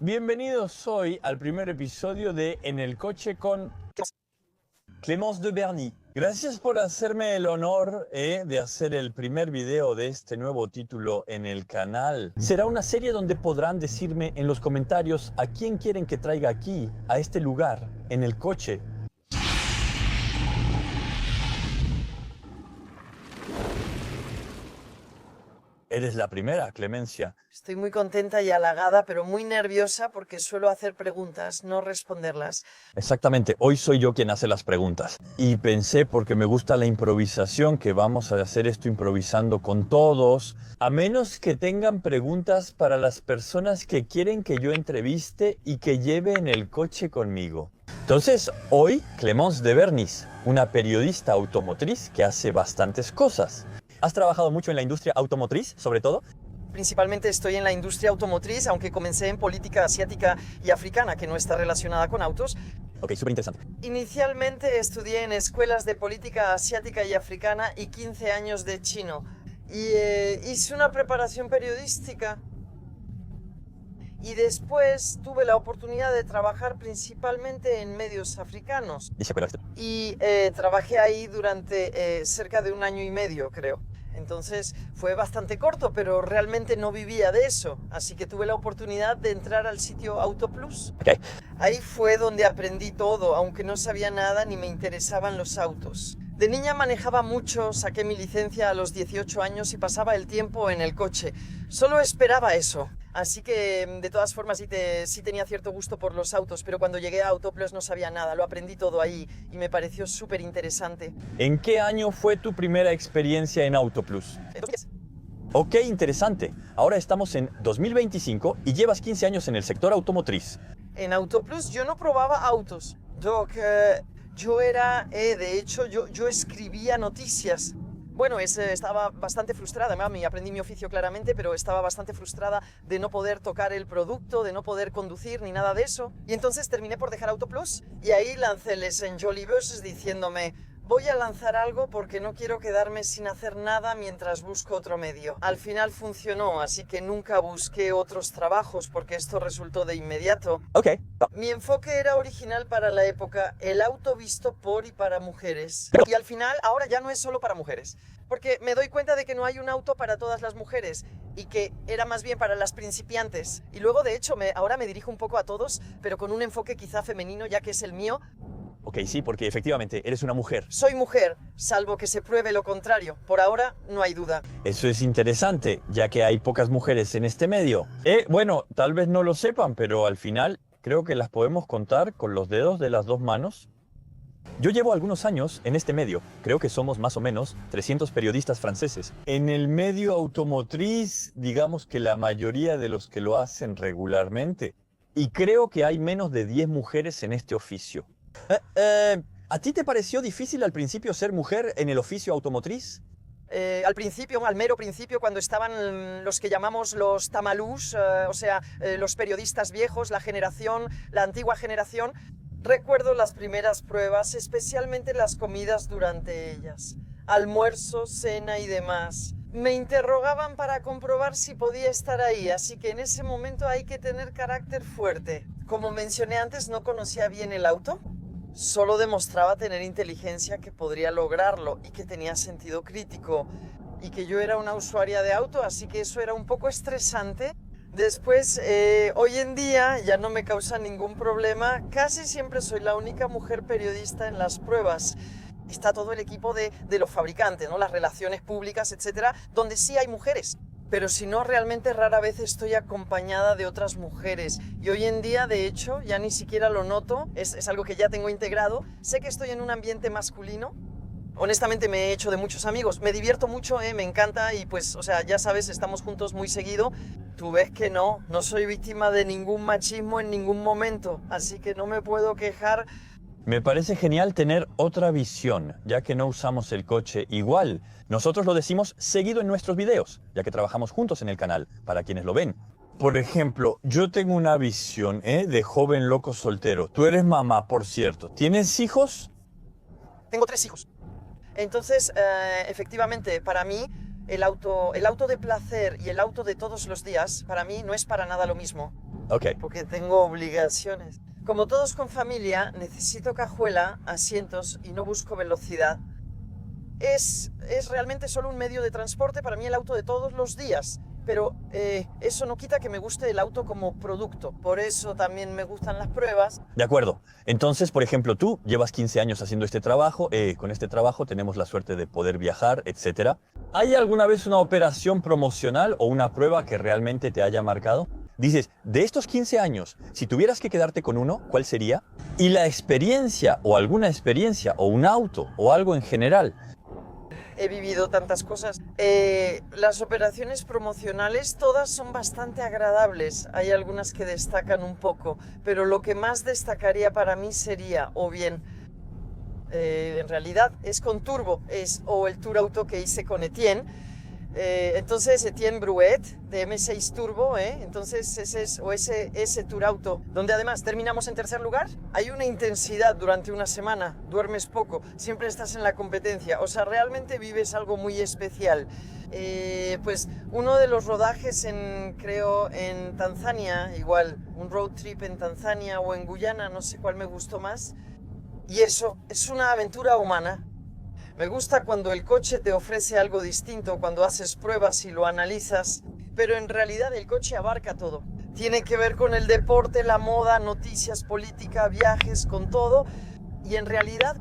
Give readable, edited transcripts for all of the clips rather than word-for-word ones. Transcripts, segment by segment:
Bienvenidos hoy al primer episodio de En el coche con Clémence de Berny. Gracias por hacerme el honor de hacer el primer video de este nuevo título en el canal. Será una serie donde podrán decirme en los comentarios a quién quieren que traiga aquí, a este lugar, en el coche. Eres la primera, Clemencia. Estoy muy contenta y halagada, pero muy nerviosa porque suelo hacer preguntas, no responderlas. Exactamente, hoy soy yo quien hace las preguntas. Y pensé, porque me gusta la improvisación, que vamos a hacer esto improvisando con todos, a menos que tengan preguntas para las personas que quieren que yo entreviste y que lleve en el coche conmigo. Entonces, hoy, Clémence de Berny, una periodista automotriz que hace bastantes cosas. ¿Has trabajado mucho en la industria automotriz, sobre todo? Principalmente estoy en la industria automotriz, aunque comencé en política asiática y africana, que no está relacionada con autos. Ok, súper interesante. Inicialmente estudié en escuelas de política asiática y africana y 15 años de chino. Y hice una preparación periodística. Y después tuve la oportunidad de trabajar principalmente en medios africanos. Y trabajé ahí durante cerca de 1 año y medio, creo. Entonces fue bastante corto, pero realmente no vivía de eso. Así que tuve la oportunidad de entrar al sitio Autoplus. Okay. Ahí fue donde aprendí todo, aunque no sabía nada ni me interesaban los autos. De niña manejaba mucho, saqué mi licencia a los 18 años y pasaba el tiempo en el coche. Solo esperaba eso. Así que, de todas formas, sí tenía cierto gusto por los autos, pero cuando llegué a Autoplus no sabía nada, lo aprendí todo ahí y me pareció súper interesante. ¿En qué año fue tu primera experiencia en Autoplus? Entonces, Ok, interesante. Ahora estamos en 2025 y llevas 15 años en el sector automotriz. en Autoplus yo no probaba autos. De hecho, yo escribía noticias. Bueno, estaba bastante frustrada, mami, aprendí mi oficio claramente, pero estaba bastante frustrada de no poder tocar el producto, de no poder conducir ni nada de eso. Y entonces terminé por dejar Autoplus y ahí lancé Les Enjoliveuses diciéndome: voy a lanzar algo porque no quiero quedarme sin hacer nada mientras busco otro medio. Al final funcionó, así que nunca busqué otros trabajos porque esto resultó de inmediato. Ok. Mi enfoque era original para la época, el auto visto por y para mujeres. Y al final, ahora ya no es solo para mujeres. Porque me doy cuenta de que no hay un auto para todas las mujeres y que era más bien para las principiantes. Y luego, de hecho, ahora me dirijo un poco a todos, pero con un enfoque quizá femenino, ya que es el mío. Ok, sí, porque efectivamente eres una mujer. Soy mujer, salvo que se pruebe lo contrario. Por ahora, no hay duda. Eso es interesante, ya que hay pocas mujeres en este medio. Bueno, tal vez no lo sepan, pero al final creo que las podemos contar con los dedos de las 2 manos. Yo llevo algunos años en este medio. Creo que somos más o menos 300 periodistas franceses. En el medio automotriz, digamos que la mayoría de los que lo hacen regularmente. Y creo que hay menos de 10 mujeres en este oficio. ¿A ti te pareció difícil al principio ser mujer en el oficio automotriz? Al principio, al mero principio, cuando estaban los que llamamos los tamalús, los periodistas viejos, la antigua generación, recuerdo las primeras pruebas, especialmente las comidas durante ellas, almuerzo, cena y demás. Me interrogaban para comprobar si podía estar ahí, así que en ese momento hay que tener carácter fuerte. Como mencioné antes, no conocía bien el auto. Solo demostraba tener inteligencia que podría lograrlo y que tenía sentido crítico y que yo era una usuaria de auto, así que eso era un poco estresante. Después, hoy en día ya no me causa ningún problema, casi siempre soy la única mujer periodista en las pruebas. Está todo el equipo de los fabricantes, ¿no? Las relaciones públicas, etcétera, donde sí hay mujeres. Pero si no, realmente rara vez estoy acompañada de otras mujeres. Y hoy en día, de hecho, ya ni siquiera lo noto, es algo que ya tengo integrado. Sé que estoy en un ambiente masculino. Honestamente me he hecho de muchos amigos. Me divierto mucho, me encanta y pues, ya sabes, estamos juntos muy seguido. Tú ves que no soy víctima de ningún machismo en ningún momento. Así que no me puedo quejar. Me parece genial tener otra visión, ya que no usamos el coche igual. Nosotros lo decimos seguido en nuestros videos, ya que trabajamos juntos en el canal, para quienes lo ven. Por ejemplo, yo tengo una visión de joven loco soltero. Tú eres mamá, por cierto. ¿Tienes hijos? Tengo 3 hijos. Entonces, efectivamente, para mí, el auto de placer y el auto de todos los días, para mí no es para nada lo mismo. Ok. Porque tengo obligaciones. Como todos con familia, necesito cajuela, asientos y no busco velocidad. Es realmente solo un medio de transporte para mí el auto de todos los días. Pero eso no quita que me guste el auto como producto. Por eso también me gustan las pruebas. De acuerdo. Entonces, por ejemplo, tú llevas 15 años haciendo este trabajo. Con este trabajo tenemos la suerte de poder viajar, etc. ¿Hay alguna vez una operación promocional o una prueba que realmente te haya marcado? Dices, de estos 15 años, si tuvieras que quedarte con uno, ¿cuál sería? Y la experiencia, o alguna experiencia, o un auto, o algo en general. He vivido tantas cosas. Las operaciones promocionales todas son bastante agradables. Hay algunas que destacan un poco, pero lo que más destacaría para mí sería, o bien, en realidad es con turbo, o el tour auto que hice con Etienne. Entonces Etienne Bruet de M6 Turbo, entonces ese tour auto, donde además terminamos en tercer lugar. Hay una intensidad durante una semana, duermes poco, siempre estás en la competencia, o sea, realmente vives algo muy especial. Pues uno de los rodajes creo en Tanzania, igual un road trip en Tanzania o en Guyana, no sé cuál me gustó más, y eso es una aventura humana. Me gusta cuando el coche te ofrece algo distinto, cuando haces pruebas y lo analizas, pero en realidad el coche abarca todo. Tiene que ver con el deporte, la moda, noticias, política, viajes, con todo. Y en realidad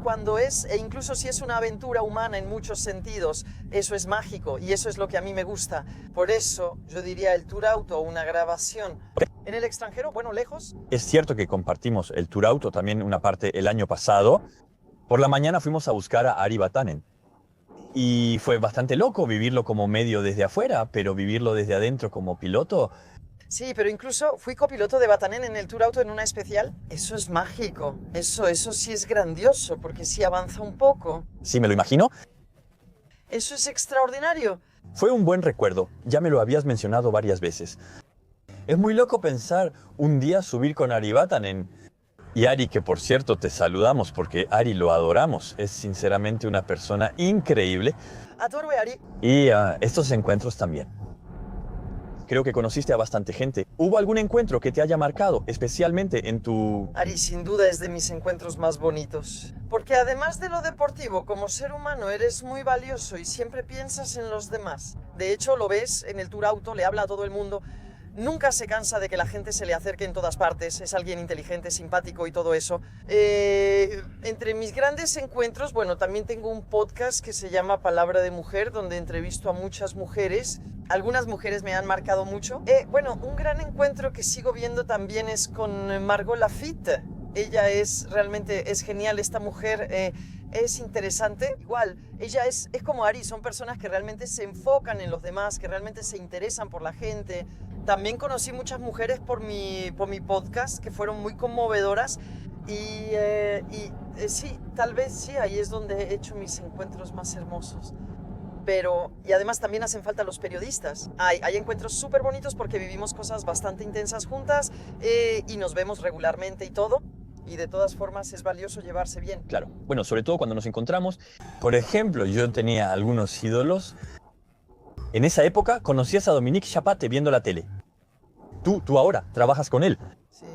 incluso si es una aventura humana en muchos sentidos, eso es mágico y eso es lo que a mí me gusta. Por eso yo diría el tour auto o una grabación. En el extranjero, bueno, lejos. Es cierto que compartimos el tour auto también una parte el año pasado. Por la mañana fuimos a buscar a Ari Vatanen. Y fue bastante loco vivirlo como medio desde afuera, pero vivirlo desde adentro como piloto. Sí, pero incluso fui copiloto de Vatanen en el tour auto en una especial. Eso es mágico. Eso sí es grandioso, porque sí avanza un poco. Sí, me lo imagino. Eso es extraordinario. Fue un buen recuerdo. Ya me lo habías mencionado varias veces. Es muy loco pensar un día subir con Ari Vatanen. Y Ari, que por cierto te saludamos porque Ari lo adoramos. Es sinceramente una persona increíble. Adoro a Ari. Y estos encuentros también. Creo que conociste a bastante gente. ¿Hubo algún encuentro que te haya marcado, especialmente en tu...? Ari, sin duda es de mis encuentros más bonitos. Porque además de lo deportivo, como ser humano eres muy valioso y siempre piensas en los demás. De hecho, lo ves en el tour auto, le habla a todo el mundo. Nunca se cansa de que la gente se le acerque en todas partes, es alguien inteligente, simpático y todo eso. Entre mis grandes encuentros, bueno, también tengo un podcast que se llama Palabra de Mujer, donde entrevisto a muchas mujeres. Algunas mujeres me han marcado mucho. Bueno, un gran encuentro que sigo viendo también es con Margot Lafitte. Ella es genial, esta mujer es interesante. Igual, ella es como Ari, son personas que realmente se enfocan en los demás, que realmente se interesan por la gente. También conocí muchas mujeres por mi podcast que fueron muy conmovedoras y sí, tal vez sí, ahí es donde he hecho mis encuentros más hermosos. Y además también hacen falta los periodistas. Hay encuentros súper bonitos porque vivimos cosas bastante intensas juntas y nos vemos regularmente y todo. Y de todas formas es valioso llevarse bien. Claro, bueno, sobre todo cuando nos encontramos. Por ejemplo, yo tenía algunos ídolos. En esa época conocías a Dominique Chapate viendo la tele. Tú ahora trabajas con él. Sí.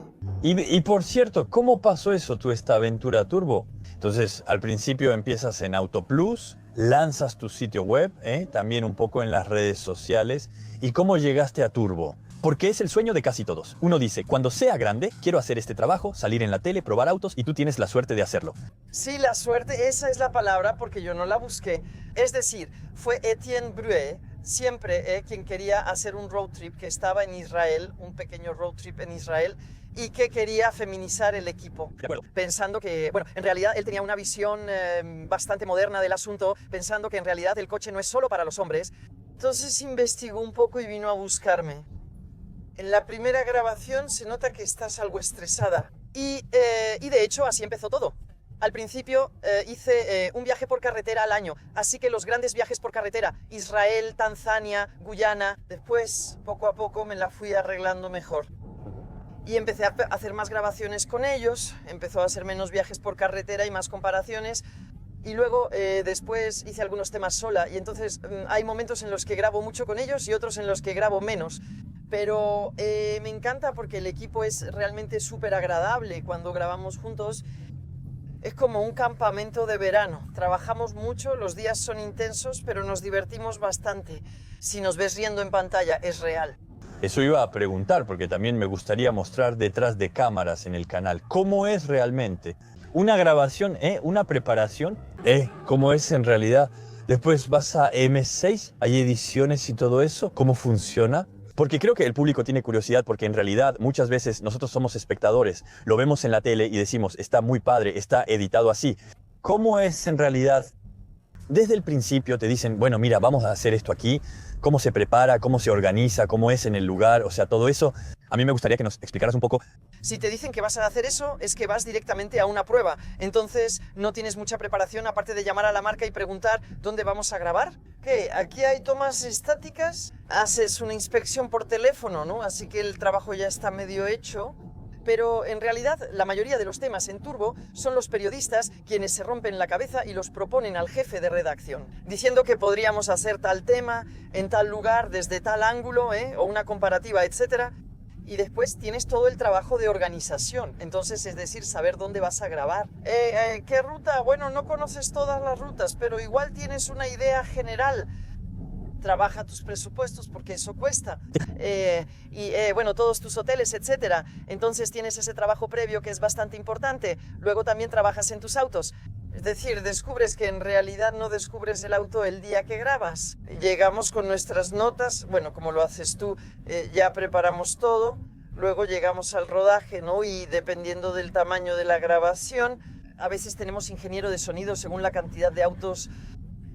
Y por cierto, ¿cómo pasó eso esta aventura turbo? Entonces, al principio empiezas en AutoPlus, lanzas tu sitio web, también un poco en las redes sociales. ¿Y cómo llegaste a Turbo? Porque es el sueño de casi todos. Uno dice, cuando sea grande, quiero hacer este trabajo, salir en la tele, probar autos, y tú tienes la suerte de hacerlo. Sí, la suerte, esa es la palabra porque yo no la busqué. Es decir, fue Etienne Bruet, siempre quien quería hacer un road trip, que estaba en Israel, un pequeño road trip en Israel, y que quería feminizar el equipo. Pensando que, bueno, en realidad él tenía una visión bastante moderna del asunto, pensando que en realidad el coche no es solo para los hombres. Entonces investigó un poco y vino a buscarme. En la primera grabación se nota que estás algo estresada. Y de hecho así empezó todo. Al principio hice un viaje por carretera al año, así que los grandes viajes por carretera, Israel, Tanzania, Guyana. Después, poco a poco, me la fui arreglando mejor. Y empecé a hacer más grabaciones con ellos, empezó a hacer menos viajes por carretera y más comparaciones. Y luego después hice algunos temas sola y entonces hay momentos en los que grabo mucho con ellos y otros en los que grabo menos. Pero me encanta porque el equipo es realmente súper agradable cuando grabamos juntos. Es como un campamento de verano. Trabajamos mucho, los días son intensos, pero nos divertimos bastante. Si nos ves riendo en pantalla, es real. Eso iba a preguntar, porque también me gustaría mostrar detrás de cámaras en el canal. ¿Cómo es realmente? Una grabación, una preparación, ¿cómo es en realidad? Después vas a M6, hay ediciones y todo eso. ¿Cómo funciona? Porque creo que el público tiene curiosidad, porque en realidad muchas veces nosotros somos espectadores, lo vemos en la tele y decimos, está muy padre, está editado así. ¿Cómo es en realidad? Desde el principio te dicen, bueno, mira, vamos a hacer esto aquí, cómo se prepara, cómo se organiza, cómo es en el lugar, o sea, todo eso. A mí me gustaría que nos explicaras un poco. Si te dicen que vas a hacer eso, es que vas directamente a una prueba. Entonces, no tienes mucha preparación, aparte de llamar a la marca y preguntar dónde vamos a grabar. ¿Qué? ¿Aquí hay tomas estáticas? Haces una inspección por teléfono, ¿no? Así que el trabajo ya está medio hecho. Pero en realidad la mayoría de los temas en Turbo son los periodistas quienes se rompen la cabeza y los proponen al jefe de redacción, diciendo que podríamos hacer tal tema en tal lugar, desde tal ángulo, o una comparativa, etc. Y después tienes todo el trabajo de organización, entonces es decir, saber dónde vas a grabar. ¿Qué ruta? Bueno, no conoces todas las rutas, pero igual tienes una idea general. Trabaja tus presupuestos porque eso cuesta. Bueno, todos tus hoteles, etcétera. Entonces tienes ese trabajo previo que es bastante importante. Luego también trabajas en tus autos. Es decir, descubres que en realidad no descubres el auto el día que grabas. Llegamos con nuestras notas, bueno, como lo haces tú, ya preparamos todo. Luego llegamos al rodaje, ¿no? Y dependiendo del tamaño de la grabación, a veces tenemos ingeniero de sonido según la cantidad de autos.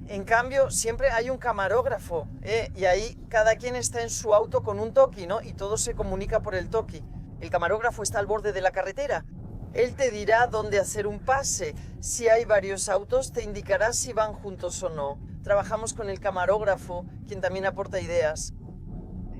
En cambio, siempre hay un camarógrafo, y ahí cada quien está en su auto con un talkie, ¿no? Y todo se comunica por el talkie. El camarógrafo está al borde de la carretera. Él te dirá dónde hacer un pase. Si hay varios autos, te indicará si van juntos o no. Trabajamos con el camarógrafo, quien también aporta ideas.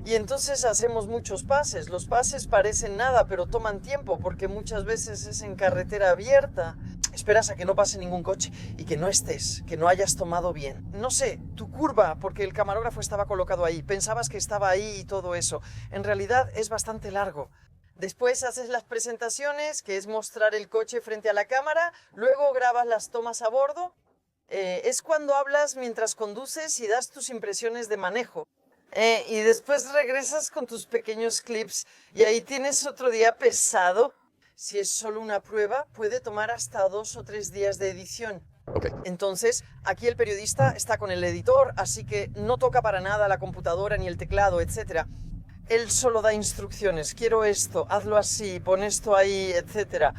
Y entonces hacemos muchos pases. Los pases parecen nada, pero toman tiempo, porque muchas veces es en carretera abierta. Esperas a que no pase ningún coche y que no estés, que no hayas tomado bien. No sé, tu curva, porque el camarógrafo estaba colocado ahí. Pensabas que estaba ahí y todo eso. En realidad es bastante largo. Después haces las presentaciones, que es mostrar el coche frente a la cámara. Luego grabas las tomas a bordo. Es cuando hablas mientras conduces y das tus impresiones de manejo. Y después regresas con tus pequeños clips y ahí tienes otro día pesado. Si es solo una prueba, puede tomar hasta 2 o 3 días de edición. Okay. Entonces, aquí el periodista está con el editor, así que no toca para nada la computadora ni el teclado, etc. Él solo da instrucciones. Quiero esto, hazlo así, pon esto ahí, etc.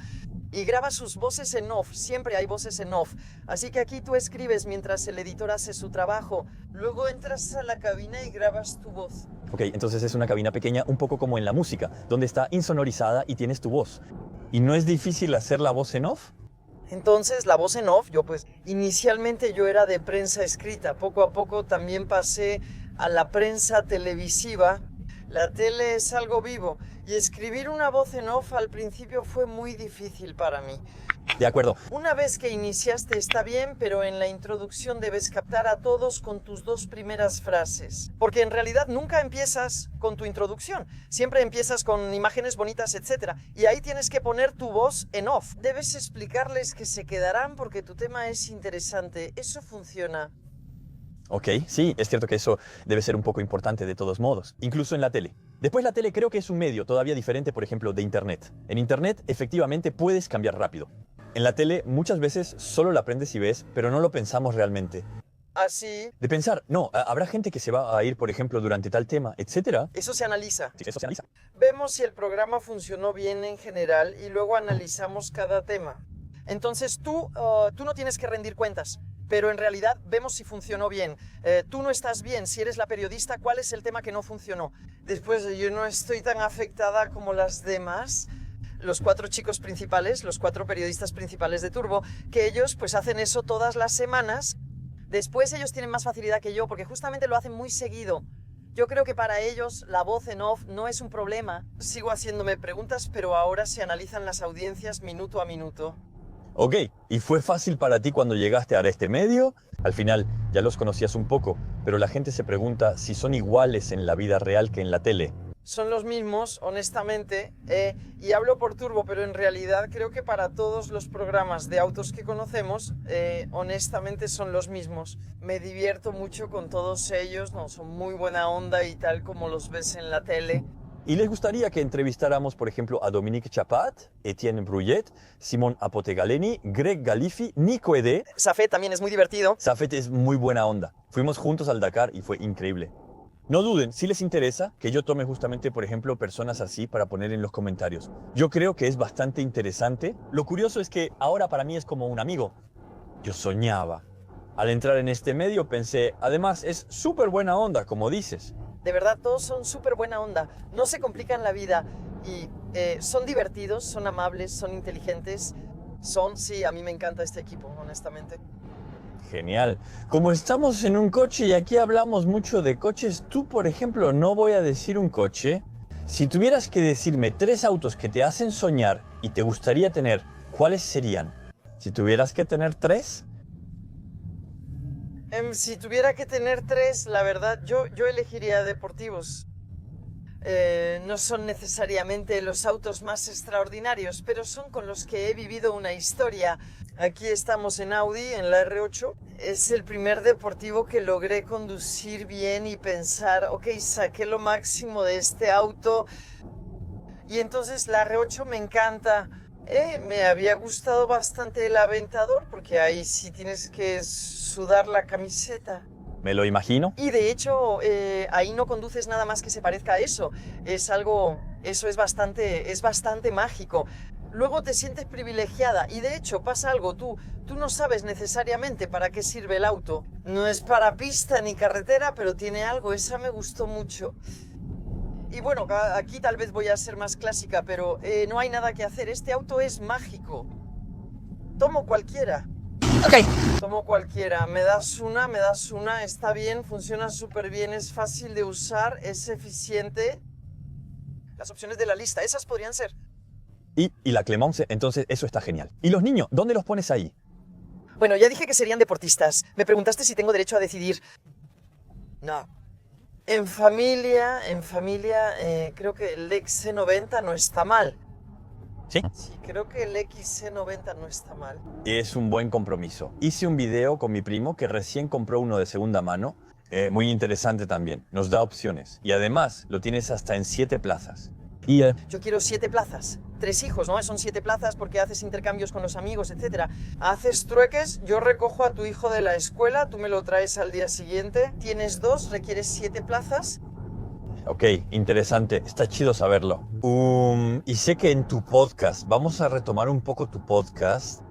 Y graba sus voces en off. Siempre hay voces en off. Así que aquí tú escribes mientras el editor hace su trabajo. Luego entras a la cabina y grabas tu voz. Ok, entonces es una cabina pequeña, un poco como en la música, donde está insonorizada y tienes tu voz. ¿Y no es difícil hacer la voz en off? Entonces, la voz en off, inicialmente yo era de prensa escrita. Poco a poco también pasé a la prensa televisiva. La tele es algo vivo. Y escribir una voz en off al principio fue muy difícil para mí. De acuerdo. Una vez que iniciaste está bien, pero en la introducción debes captar a todos con tus 2 primeras frases. Porque en realidad nunca empiezas con tu introducción. Siempre empiezas con imágenes bonitas, etc. Y ahí tienes que poner tu voz en off. Debes explicarles que se quedarán porque tu tema es interesante. Eso funciona. Ok, sí, es cierto que eso debe ser un poco importante de todos modos, incluso en la tele. Después la tele creo que es un medio todavía diferente, por ejemplo, de Internet. En Internet efectivamente puedes cambiar rápido. En la tele muchas veces solo la aprendes y ves, pero no lo pensamos realmente. Así. De pensar, no, habrá gente que se va a ir, por ejemplo, durante tal tema, etcétera. Eso se analiza. Sí, eso se analiza. Vemos si el programa funcionó bien en general y luego analizamos cada tema. Entonces tú no tienes que rendir cuentas, pero en realidad vemos si funcionó bien. Tú no estás bien, si eres la periodista, ¿cuál es el tema que no funcionó? Después, yo no estoy tan afectada como las demás. Los 4 chicos principales, los 4 periodistas principales de Turbo, que ellos pues hacen eso todas las semanas. Después ellos tienen más facilidad que yo porque justamente lo hacen muy seguido. Yo creo que para ellos la voz en off no es un problema. Sigo haciéndome preguntas, pero ahora se analizan las audiencias minuto a minuto. Ok, ¿y fue fácil para ti cuando llegaste a este medio? Al final ya los conocías un poco, pero la gente se pregunta si son iguales en la vida real que en la tele. Son los mismos, honestamente, y hablo por Turbo, pero en realidad creo que para todos los programas de autos que conocemos, honestamente son los mismos. Me divierto mucho con todos ellos, no, son muy buena onda y tal como los ves en la tele. ¿Y les gustaría que entrevistáramos, por ejemplo, a Dominique Chapat, Etienne Bruyet, Simon Apotegaleni, Greg Galifi, Nico Ede? Safet también es muy divertido. Safet es muy buena onda. Fuimos juntos al Dakar y fue increíble. No duden, si les interesa, que yo tome justamente, por ejemplo, personas así para poner en los comentarios. Yo creo que es bastante interesante. Lo curioso es que ahora para mí es como un amigo. Yo soñaba. Al entrar en este medio pensé, además es súper buena onda, como dices. De verdad, todos son súper buena onda, no se complican la vida y son divertidos, son amables, son inteligentes. Sí, a mí me encanta este equipo, honestamente. Genial. Como estamos en un coche y aquí hablamos mucho de coches, tú, por ejemplo, no voy a decir un coche. Si tuvieras que decirme 3 autos que te hacen soñar y te gustaría tener, ¿cuáles serían? Si tuvieras que tener 3. Si tuviera que tener 3, la verdad, yo elegiría deportivos. No son necesariamente los autos más extraordinarios, pero son con los que he vivido una historia. Aquí estamos en Audi, en la R8. Es el primer deportivo que logré conducir bien y pensar, ok, saqué lo máximo de este auto. Y entonces la R8 me encanta. Me había gustado bastante el Aventador, porque ahí sí tienes que sudar la camiseta. Me lo imagino. Y de hecho, ahí no conduces nada más que se parezca a eso. Eso es bastante mágico. Luego te sientes privilegiada y de hecho pasa algo, tú no sabes necesariamente para qué sirve el auto. No es para pista ni carretera, pero tiene algo, esa me gustó mucho. Y bueno, aquí tal vez voy a ser más clásica, pero no hay nada que hacer, este auto es mágico. Tomo cualquiera. Ok. Tomo cualquiera, me das una, está bien, funciona súper bien, es fácil de usar, es eficiente. Las opciones de la lista, esas podrían ser. Y la Clemence, entonces eso está genial. ¿Y los niños, dónde los pones ahí? Bueno, ya dije que serían deportistas. Me preguntaste si tengo derecho a decidir. No. En familia, creo que el XC90 no está mal. ¿Sí? Sí, creo que el XC90 no está mal. Es un buen compromiso. Hice un video con mi primo que recién compró uno de segunda mano. Muy interesante también. Nos da opciones. Y además lo tienes hasta en 7 plazas. Y Yo quiero 7 plazas. 3 hijos, ¿no? Son 7 plazas porque haces intercambios con los amigos, etc. Haces trueques, yo recojo a tu hijo de la escuela, tú me lo traes al día siguiente. Tienes 2, requieres 7 plazas. Ok, interesante. Está chido saberlo. Y sé que en tu podcast, vamos a retomar un poco tu podcast.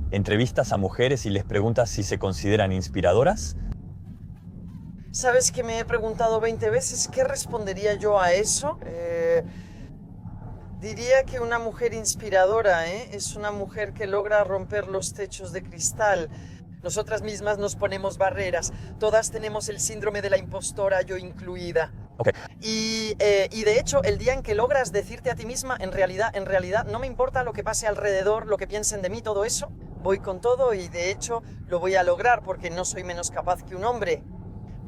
Entrevistas a mujeres y les preguntas si se consideran inspiradoras. ¿Sabes que me he preguntado 20 veces qué respondería yo a eso? Diría que una mujer inspiradora, es una mujer que logra romper los techos de cristal. Nosotras mismas nos ponemos barreras. Todas tenemos el síndrome de la impostora, yo incluida. Okay. Y de hecho, el día en que logras decirte a ti misma, en realidad, no me importa lo que pase alrededor, lo que piensen de mí, todo eso, voy con todo y de hecho lo voy a lograr porque no soy menos capaz que un hombre.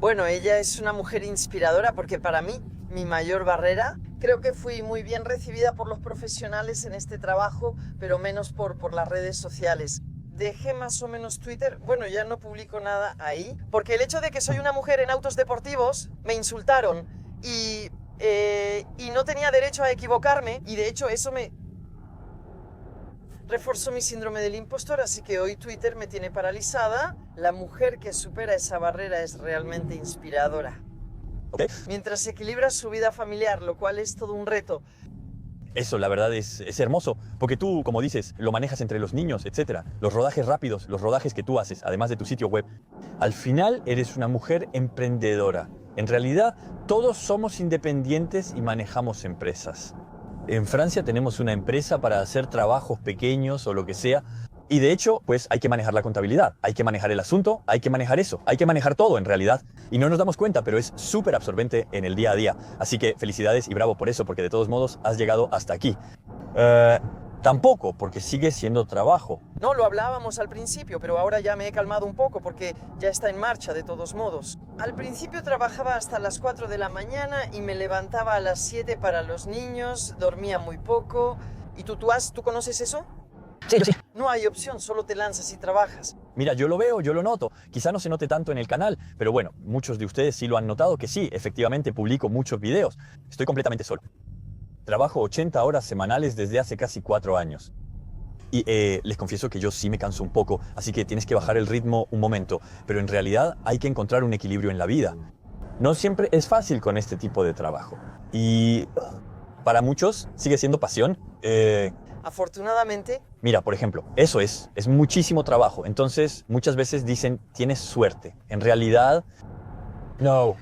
Bueno, ella es una mujer inspiradora porque para mí, mi mayor barrera, creo que fui muy bien recibida por los profesionales en este trabajo, pero menos por las redes sociales. Dejé más o menos Twitter, bueno, ya no publico nada ahí, porque el hecho de que soy una mujer en autos deportivos, me insultaron y no tenía derecho a equivocarme y de hecho eso me reforzó mi síndrome del impostor, así que hoy Twitter me tiene paralizada. La mujer que supera esa barrera es realmente inspiradora. Okay. Mientras equilibra su vida familiar, lo cual es todo un reto. Eso, la verdad, es hermoso, porque tú, como dices, lo manejas entre los niños, etc. Los rodajes rápidos, los rodajes que tú haces, además de tu sitio web. Al final, eres una mujer emprendedora. En realidad, todos somos independientes y manejamos empresas. En Francia tenemos una empresa para hacer trabajos pequeños o lo que sea. Y de hecho, pues hay que manejar la contabilidad, hay que manejar el asunto, hay que manejar eso, hay que manejar todo en realidad. Y no nos damos cuenta, pero es súper absorbente en el día a día. Así que felicidades y bravo por eso, porque de todos modos has llegado hasta aquí. Tampoco, porque sigue siendo trabajo. No, lo hablábamos al principio, pero ahora ya me he calmado un poco porque ya está en marcha de todos modos. Al principio trabajaba hasta las 4 de la mañana y me levantaba a las 7 para los niños, dormía muy poco. ¿Y tú conoces eso? Sí, sí. No hay opción, solo te lanzas y trabajas. Mira, yo lo veo, yo lo noto. Quizá no se note tanto en el canal, pero bueno, muchos de ustedes sí lo han notado que sí, efectivamente publico muchos videos. Estoy completamente solo. Trabajo 80 horas semanales desde hace casi 4 años. Y les confieso que yo sí me canso un poco, así que tienes que bajar el ritmo un momento. Pero en realidad hay que encontrar un equilibrio en la vida. No siempre es fácil con este tipo de trabajo. Y para muchos sigue siendo pasión. Afortunadamente, Mira, por ejemplo, eso es muchísimo trabajo. Entonces, muchas veces dicen, tienes suerte. En realidad, no.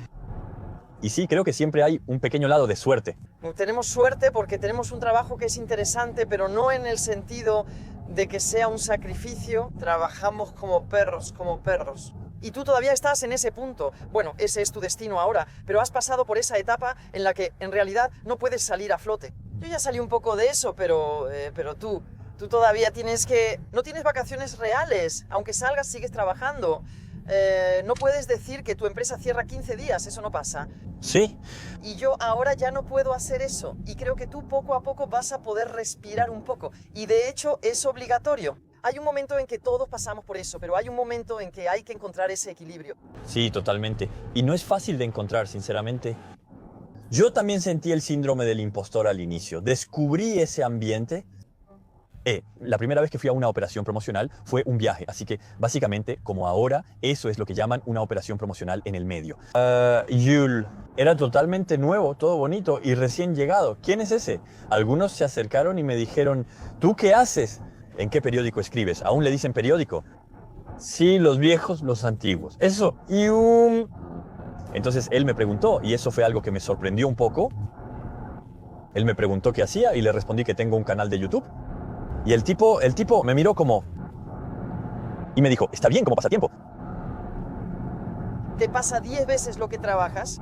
Y sí, creo que siempre hay un pequeño lado de suerte. tenemos suerte porque tenemos un trabajo que es interesante, pero no en el sentido de que sea un sacrificio. Trabajamos como perros, como perros. Y tú todavía estás en ese punto. Bueno, ese es tu destino ahora, pero has pasado por esa etapa en la que en realidad no puedes salir a flote. Yo ya salí un poco de eso, pero tú todavía no tienes vacaciones reales. Aunque salgas, sigues trabajando. No puedes decir que tu empresa cierra 15 días, eso no pasa. Sí. Y yo ahora ya no puedo hacer eso. Y creo que tú poco a poco vas a poder respirar un poco. Y de hecho es obligatorio. Hay un momento en que todos pasamos por eso, pero hay un momento en que hay que encontrar ese equilibrio. Sí, totalmente. Y no es fácil de encontrar, sinceramente. Yo también sentí el síndrome del impostor al inicio. Descubrí ese ambiente. La primera vez que fui a una operación promocional fue un viaje, así que básicamente, como ahora, eso es lo que llaman una operación promocional en el medio. Yul, era totalmente nuevo, todo bonito y recién llegado. ¿Quién es ese? Algunos se acercaron y me dijeron, ¿tú qué haces? ¿En qué periódico escribes? ¿Aún le dicen periódico? Sí, los viejos, los antiguos. Eso, Entonces él me preguntó, y eso fue algo que me sorprendió un poco. Él me preguntó qué hacía y le respondí que tengo un canal de YouTube. Y el tipo me miró como... Y me dijo, está bien como pasatiempo. ¿Te pasa 10 veces lo que trabajas?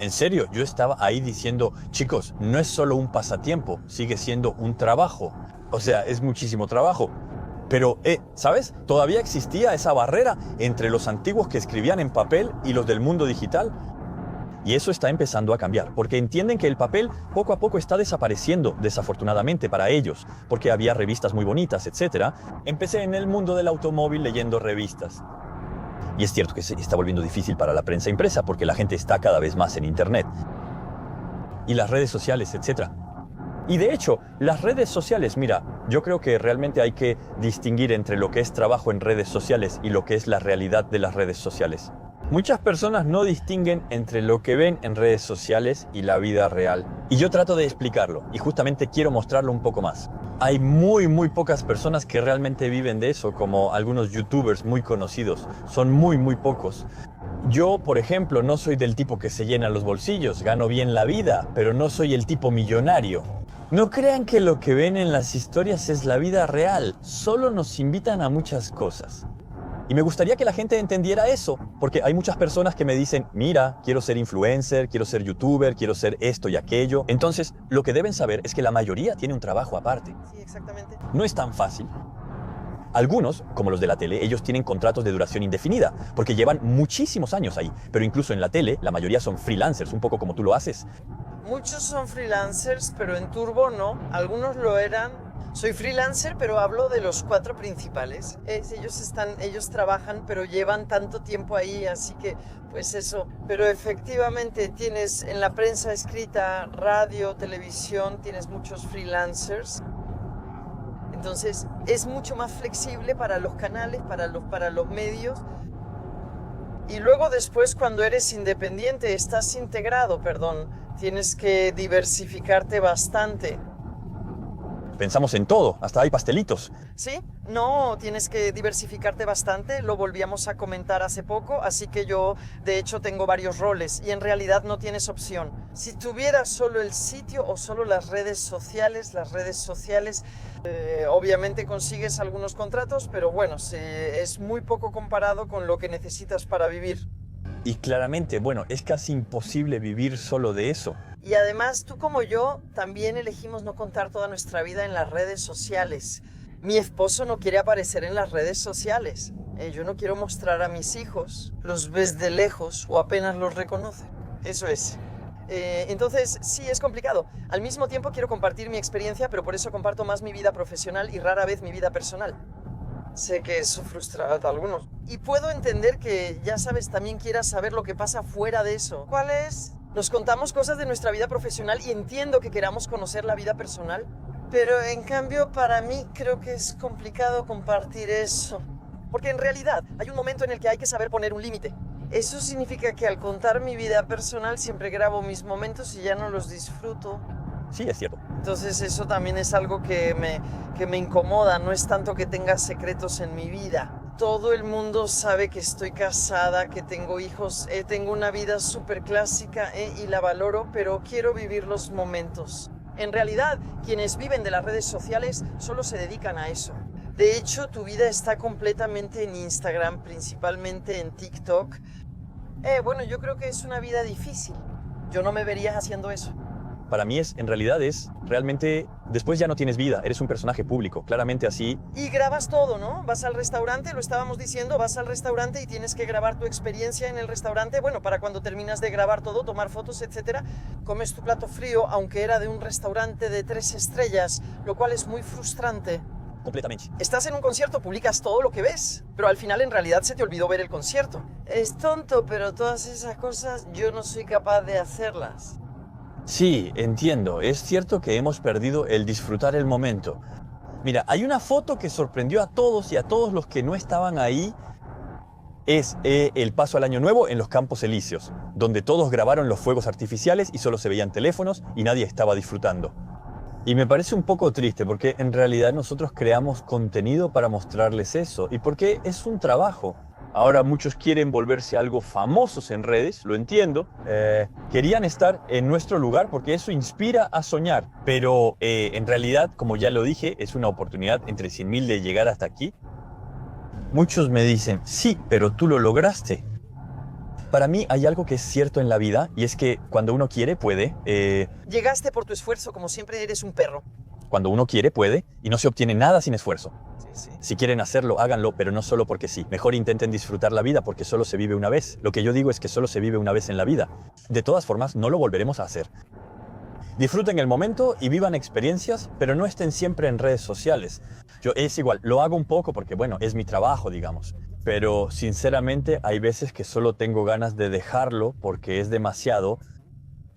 En serio, yo estaba ahí diciendo, chicos, no es solo un pasatiempo, sigue siendo un trabajo. O sea, es muchísimo trabajo. Pero, ¿sabes? Todavía existía esa barrera entre los antiguos que escribían en papel y los del mundo digital. Y eso está empezando a cambiar, porque entienden que el papel poco a poco está desapareciendo, desafortunadamente para ellos, porque había revistas muy bonitas, etc. Empecé en el mundo del automóvil leyendo revistas. Y es cierto que se está volviendo difícil para la prensa impresa, porque la gente está cada vez más en Internet. Y las redes sociales, etc. Y de hecho, las redes sociales, mira, yo creo que realmente hay que distinguir entre lo que es trabajo en redes sociales y lo que es la realidad de las redes sociales. Muchas personas no distinguen entre lo que ven en redes sociales y la vida real. Y yo trato de explicarlo, y justamente quiero mostrarlo un poco más. Hay muy pocas personas que realmente viven de eso, como algunos youtubers muy conocidos. Son muy pocos. Yo, por ejemplo, no soy del tipo que se llena los bolsillos, gano bien la vida, pero no soy el tipo millonario. No crean que lo que ven en las historias es la vida real, solo nos invitan a muchas cosas. Y me gustaría que la gente entendiera eso, porque hay muchas personas que me dicen, mira, quiero ser influencer, quiero ser youtuber, quiero ser esto y aquello. Entonces, lo que deben saber es que la mayoría tiene un trabajo aparte. Sí, exactamente. No es tan fácil. Algunos, como los de la tele, ellos tienen contratos de duración indefinida, porque llevan muchísimos años ahí. Pero incluso en la tele, la mayoría son freelancers, un poco como tú lo haces. Muchos son freelancers, pero en Turbo no. Algunos lo eran. Soy freelancer, pero hablo de los 4 principales. Ellos trabajan, pero llevan tanto tiempo ahí, así que, pues eso. Pero efectivamente tienes en la prensa escrita, radio, televisión, tienes muchos freelancers. Entonces, es mucho más flexible para los canales, para los medios. Y luego después, cuando eres independiente, estás integrado, tienes que diversificarte bastante. Pensamos en todo, hasta hay pastelitos. Sí, no, tienes que diversificarte bastante, lo volvíamos a comentar hace poco, así que yo de hecho tengo varios roles y en realidad no tienes opción. Si tuvieras solo el sitio o solo las redes sociales, obviamente consigues algunos contratos, pero bueno, es muy poco comparado con lo que necesitas para vivir. Y claramente, bueno, es casi imposible vivir solo de eso. Y además, tú como yo, también elegimos no contar toda nuestra vida en las redes sociales. Mi esposo no quiere aparecer en las redes sociales. Yo no quiero mostrar a mis hijos. Los ves de lejos o apenas los reconoces. Eso es. Entonces, sí, es complicado. Al mismo tiempo quiero compartir mi experiencia, pero por eso comparto más mi vida profesional y rara vez mi vida personal. Sé que eso frustra a algunos. Y puedo entender que, ya sabes, también quieras saber lo que pasa fuera de eso. ¿Cuál es? Nos contamos cosas de nuestra vida profesional y entiendo que queramos conocer la vida personal, pero en cambio para mí creo que es complicado compartir eso. Porque en realidad hay un momento en el que hay que saber poner un límite. Eso significa que al contar mi vida personal siempre grabo mis momentos y ya no los disfruto. Sí, es cierto. Entonces eso también es algo que me incomoda. No es tanto que tenga secretos en mi vida. Todo el mundo sabe que estoy casada, que tengo hijos, tengo una vida súper clásica y la valoro, pero quiero vivir los momentos. En realidad, quienes viven de las redes sociales solo se dedican a eso. De hecho, tu vida está completamente en Instagram, principalmente en TikTok. Bueno, yo creo que es una vida difícil. Yo no me vería haciendo eso. Para mí en realidad es realmente, después ya no tienes vida, eres un personaje público, claramente así. Y grabas todo, ¿no? Vas al restaurante, lo estábamos diciendo, vas al restaurante y tienes que grabar tu experiencia en el restaurante. Bueno, para cuando terminas de grabar todo, tomar fotos, etcétera, comes tu plato frío, aunque era de un restaurante de 3 estrellas, lo cual es muy frustrante. Completamente. Estás en un concierto, publicas todo lo que ves, pero al final en realidad se te olvidó ver el concierto. Es tonto, pero todas esas cosas yo no soy capaz de hacerlas. Sí, entiendo. Es cierto que hemos perdido el disfrutar el momento. Mira, hay una foto que sorprendió a todos y a todos los que no estaban ahí. Es el paso al Año Nuevo en los Campos Elíseos, donde todos grabaron los fuegos artificiales y solo se veían teléfonos y nadie estaba disfrutando. Y me parece un poco triste porque en realidad nosotros creamos contenido para mostrarles eso y porque es un trabajo. Ahora muchos quieren volverse algo famosos en redes, lo entiendo. Querían estar en nuestro lugar porque eso inspira a soñar. Pero en realidad, como ya lo dije, es una oportunidad entre 100.000 de llegar hasta aquí. Muchos me dicen, sí, pero tú lo lograste. Para mí hay algo que es cierto en la vida y es que cuando uno quiere, puede. Llegaste por tu esfuerzo, como siempre eres un perro. Cuando uno quiere, puede y no se obtiene nada sin esfuerzo. Sí. Si quieren hacerlo, háganlo, pero no solo porque sí. Mejor intenten disfrutar la vida porque solo se vive una vez. Lo que yo digo es que solo se vive una vez en la vida. De todas formas, no lo volveremos a hacer. Disfruten el momento y vivan experiencias, pero no estén siempre en redes sociales. Yo es igual, lo hago un poco porque, bueno, es mi trabajo, digamos. Pero sinceramente hay veces que solo tengo ganas de dejarlo porque es demasiado.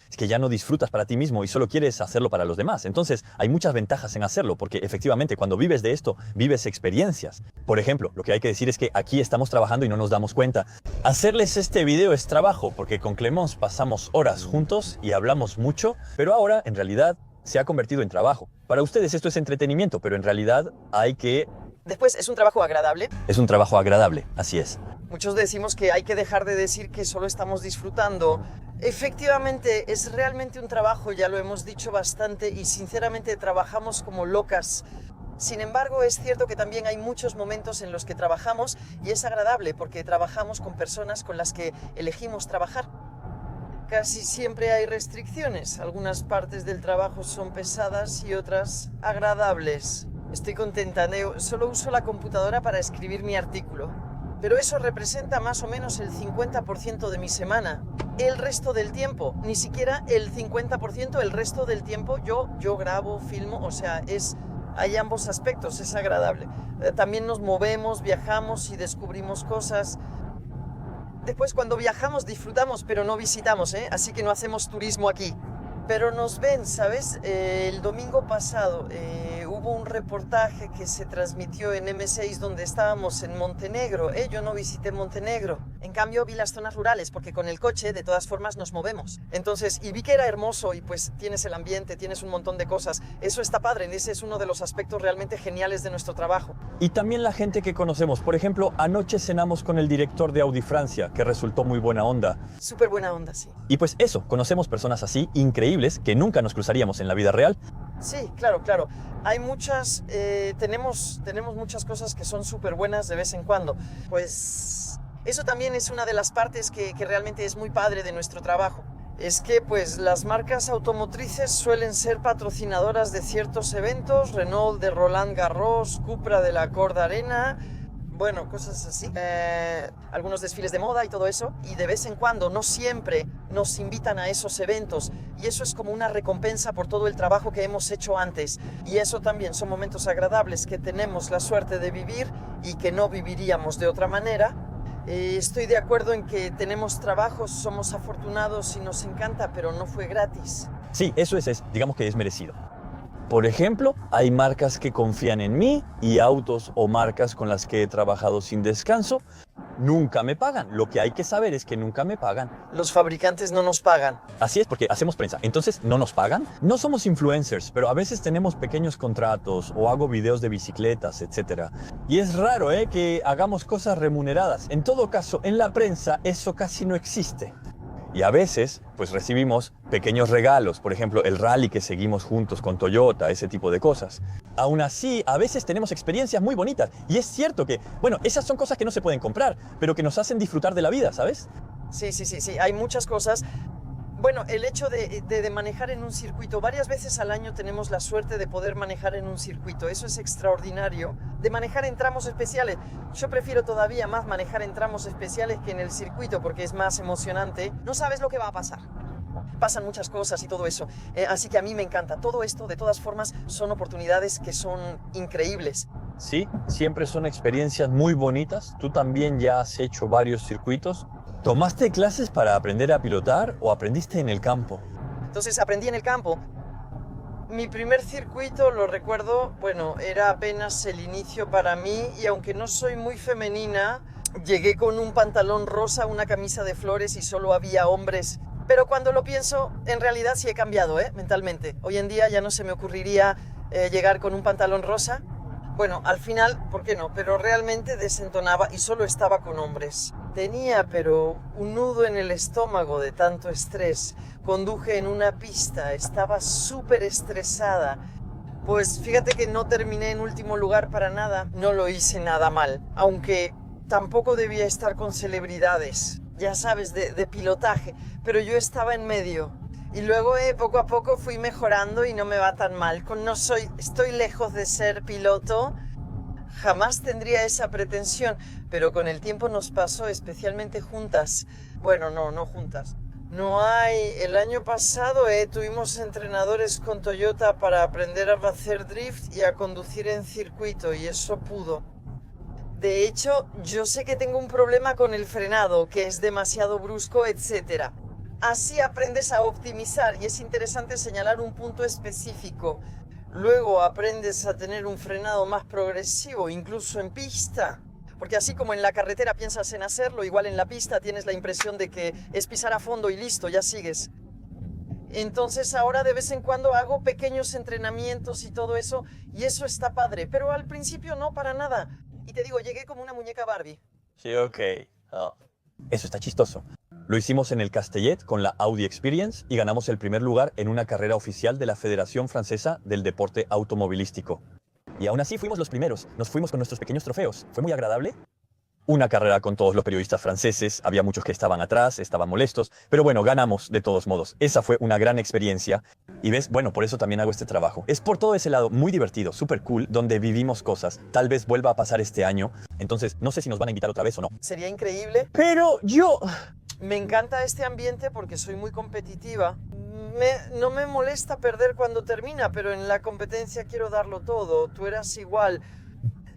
Es que ya no disfrutas para ti mismo y solo quieres hacerlo para los demás. Entonces hay muchas ventajas en hacerlo porque efectivamente cuando vives de esto, vives experiencias. Por ejemplo, lo que hay que decir es que aquí estamos trabajando y no nos damos cuenta. Hacerles este video es trabajo porque con Clemence pasamos horas juntos y hablamos mucho, pero ahora en realidad se ha convertido en trabajo. Para ustedes esto es entretenimiento, pero en realidad hay que... Después, ¿es un trabajo agradable? Es un trabajo agradable, así es. Muchos decimos que hay que dejar de decir que solo estamos disfrutando. Efectivamente, es realmente un trabajo, ya lo hemos dicho bastante, y sinceramente trabajamos como locas. Sin embargo, es cierto que también hay muchos momentos en los que trabajamos y es agradable porque trabajamos con personas con las que elegimos trabajar. Casi siempre hay restricciones. Algunas partes del trabajo son pesadas y otras agradables. Estoy contenta, solo uso la computadora para escribir mi artículo. Pero eso representa más o menos el 50% de mi semana. El resto del tiempo, ni siquiera el 50%, el resto del tiempo yo grabo, filmo, o sea, hay ambos aspectos, es agradable. También nos movemos, viajamos y descubrimos cosas. Después cuando viajamos disfrutamos, pero no visitamos, así que no hacemos turismo aquí. Pero nos ven, ¿sabes? El domingo pasado hubo un reportaje que se transmitió en M6 donde estábamos en Montenegro. Yo no visité Montenegro. En cambio vi las zonas rurales porque con el coche de todas formas nos movemos. Entonces, y vi que era hermoso y pues tienes el ambiente, tienes un montón de cosas. Eso está padre, ese es uno de los aspectos realmente geniales de nuestro trabajo. Y también la gente que conocemos. Por ejemplo, anoche cenamos con el director de Audi Francia, que resultó muy buena onda. Súper buena onda, sí. Y pues eso, conocemos personas así, increíbles, que nunca nos cruzaríamos en la vida real. Sí, claro. Hay muchas, tenemos muchas cosas que son súper buenas de vez en cuando. Pues eso también es una de las partes que realmente es muy padre de nuestro trabajo. es que pues las marcas automotrices suelen ser patrocinadoras de ciertos eventos, Renault de Roland Garros, Cupra de la Corda Arena, bueno, cosas así, algunos desfiles de moda y todo eso, y de vez en cuando, no siempre, nos invitan a esos eventos, y eso es como una recompensa por todo el trabajo que hemos hecho antes, y eso también son momentos agradables que tenemos la suerte de vivir y que no viviríamos de otra manera. Estoy de acuerdo en que tenemos trabajos, somos afortunados y nos encanta, pero no fue gratis. Sí, eso digamos que es merecido. Por ejemplo, hay marcas que confían en mí y autos o marcas con las que he trabajado sin descanso nunca me pagan. Lo que hay que saber es que nunca me pagan. Los fabricantes no nos pagan. Así es, porque hacemos prensa. Entonces, ¿no nos pagan? No somos influencers, pero a veces tenemos pequeños contratos o hago videos de bicicletas, etc. Y es raro, que hagamos cosas remuneradas. En todo caso, en la prensa eso casi no existe. Y a veces, pues recibimos pequeños regalos, por ejemplo, el rally que seguimos juntos con Toyota, ese tipo de cosas. Aún así, a veces tenemos experiencias muy bonitas. Y es cierto que, bueno, esas son cosas que no se pueden comprar, pero que nos hacen disfrutar de la vida, ¿sabes? Sí, hay muchas cosas. Bueno, el hecho de manejar en un circuito, varias veces al año tenemos la suerte de poder manejar en un circuito, eso es extraordinario. De manejar en tramos especiales, yo prefiero todavía más manejar en tramos especiales que en el circuito porque es más emocionante. No sabes lo que va a pasar. Pasan muchas cosas y todo eso, así que a mí me encanta. Todo esto, de todas formas, son oportunidades que son increíbles. Sí, siempre son experiencias muy bonitas. Tú también ya has hecho varios circuitos. ¿Tomaste clases para aprender a pilotar o aprendiste en el campo? Entonces aprendí en el campo. Mi primer circuito, lo recuerdo, bueno, era apenas el inicio para mí y aunque no soy muy femenina, llegué con un pantalón rosa, una camisa de flores y solo había hombres. Pero cuando lo pienso, en realidad sí he cambiado, mentalmente. Hoy en día ya no se me ocurriría llegar con un pantalón rosa. Bueno, al final, ¿por qué no? Pero realmente desentonaba y solo estaba con hombres. Tenía, pero un nudo en el estómago de tanto estrés. Conduje en una pista, estaba súper estresada. Pues fíjate que no terminé en último lugar para nada. No lo hice nada mal, aunque tampoco debía estar con celebridades, ya sabes, de pilotaje. Pero yo estaba en medio. Y luego poco a poco fui mejorando y no me va tan mal. Estoy lejos de ser piloto, jamás tendría esa pretensión, pero con el tiempo nos pasó, especialmente juntas. Bueno, no juntas. No hay. El año pasado tuvimos entrenadores con Toyota para aprender a hacer drift y a conducir en circuito y eso pudo. De hecho, yo sé que tengo un problema con el frenado, que es demasiado brusco, etc. Así aprendes a optimizar y es interesante señalar un punto específico. Luego aprendes a tener un frenado más progresivo, incluso en pista. Porque así como en la carretera piensas en hacerlo, igual en la pista tienes la impresión de que es pisar a fondo y listo, ya sigues. Entonces ahora de vez en cuando hago pequeños entrenamientos y todo eso, y eso está padre. Pero al principio no, para nada. Y te digo, llegué como una muñeca Barbie. Sí, ok. Oh. Eso está chistoso. Lo hicimos en el Castellet con la Audi Experience y ganamos el primer lugar en una carrera oficial de la Federación Francesa del Deporte Automovilístico. Y aún así fuimos los primeros, nos fuimos con nuestros pequeños trofeos. Fue muy agradable. Una carrera con todos los periodistas franceses, había muchos que estaban atrás, estaban molestos, pero bueno, ganamos de todos modos. Esa fue una gran experiencia. Y ves, bueno, por eso también hago este trabajo. Es por todo ese lado muy divertido, súper cool, donde vivimos cosas. Tal vez vuelva a pasar este año, entonces no sé si nos van a invitar otra vez o no. Sería increíble. Pero yo... Me encanta este ambiente porque soy muy competitiva. No me molesta perder cuando termina, pero en la competencia quiero darlo todo. Tú eras igual.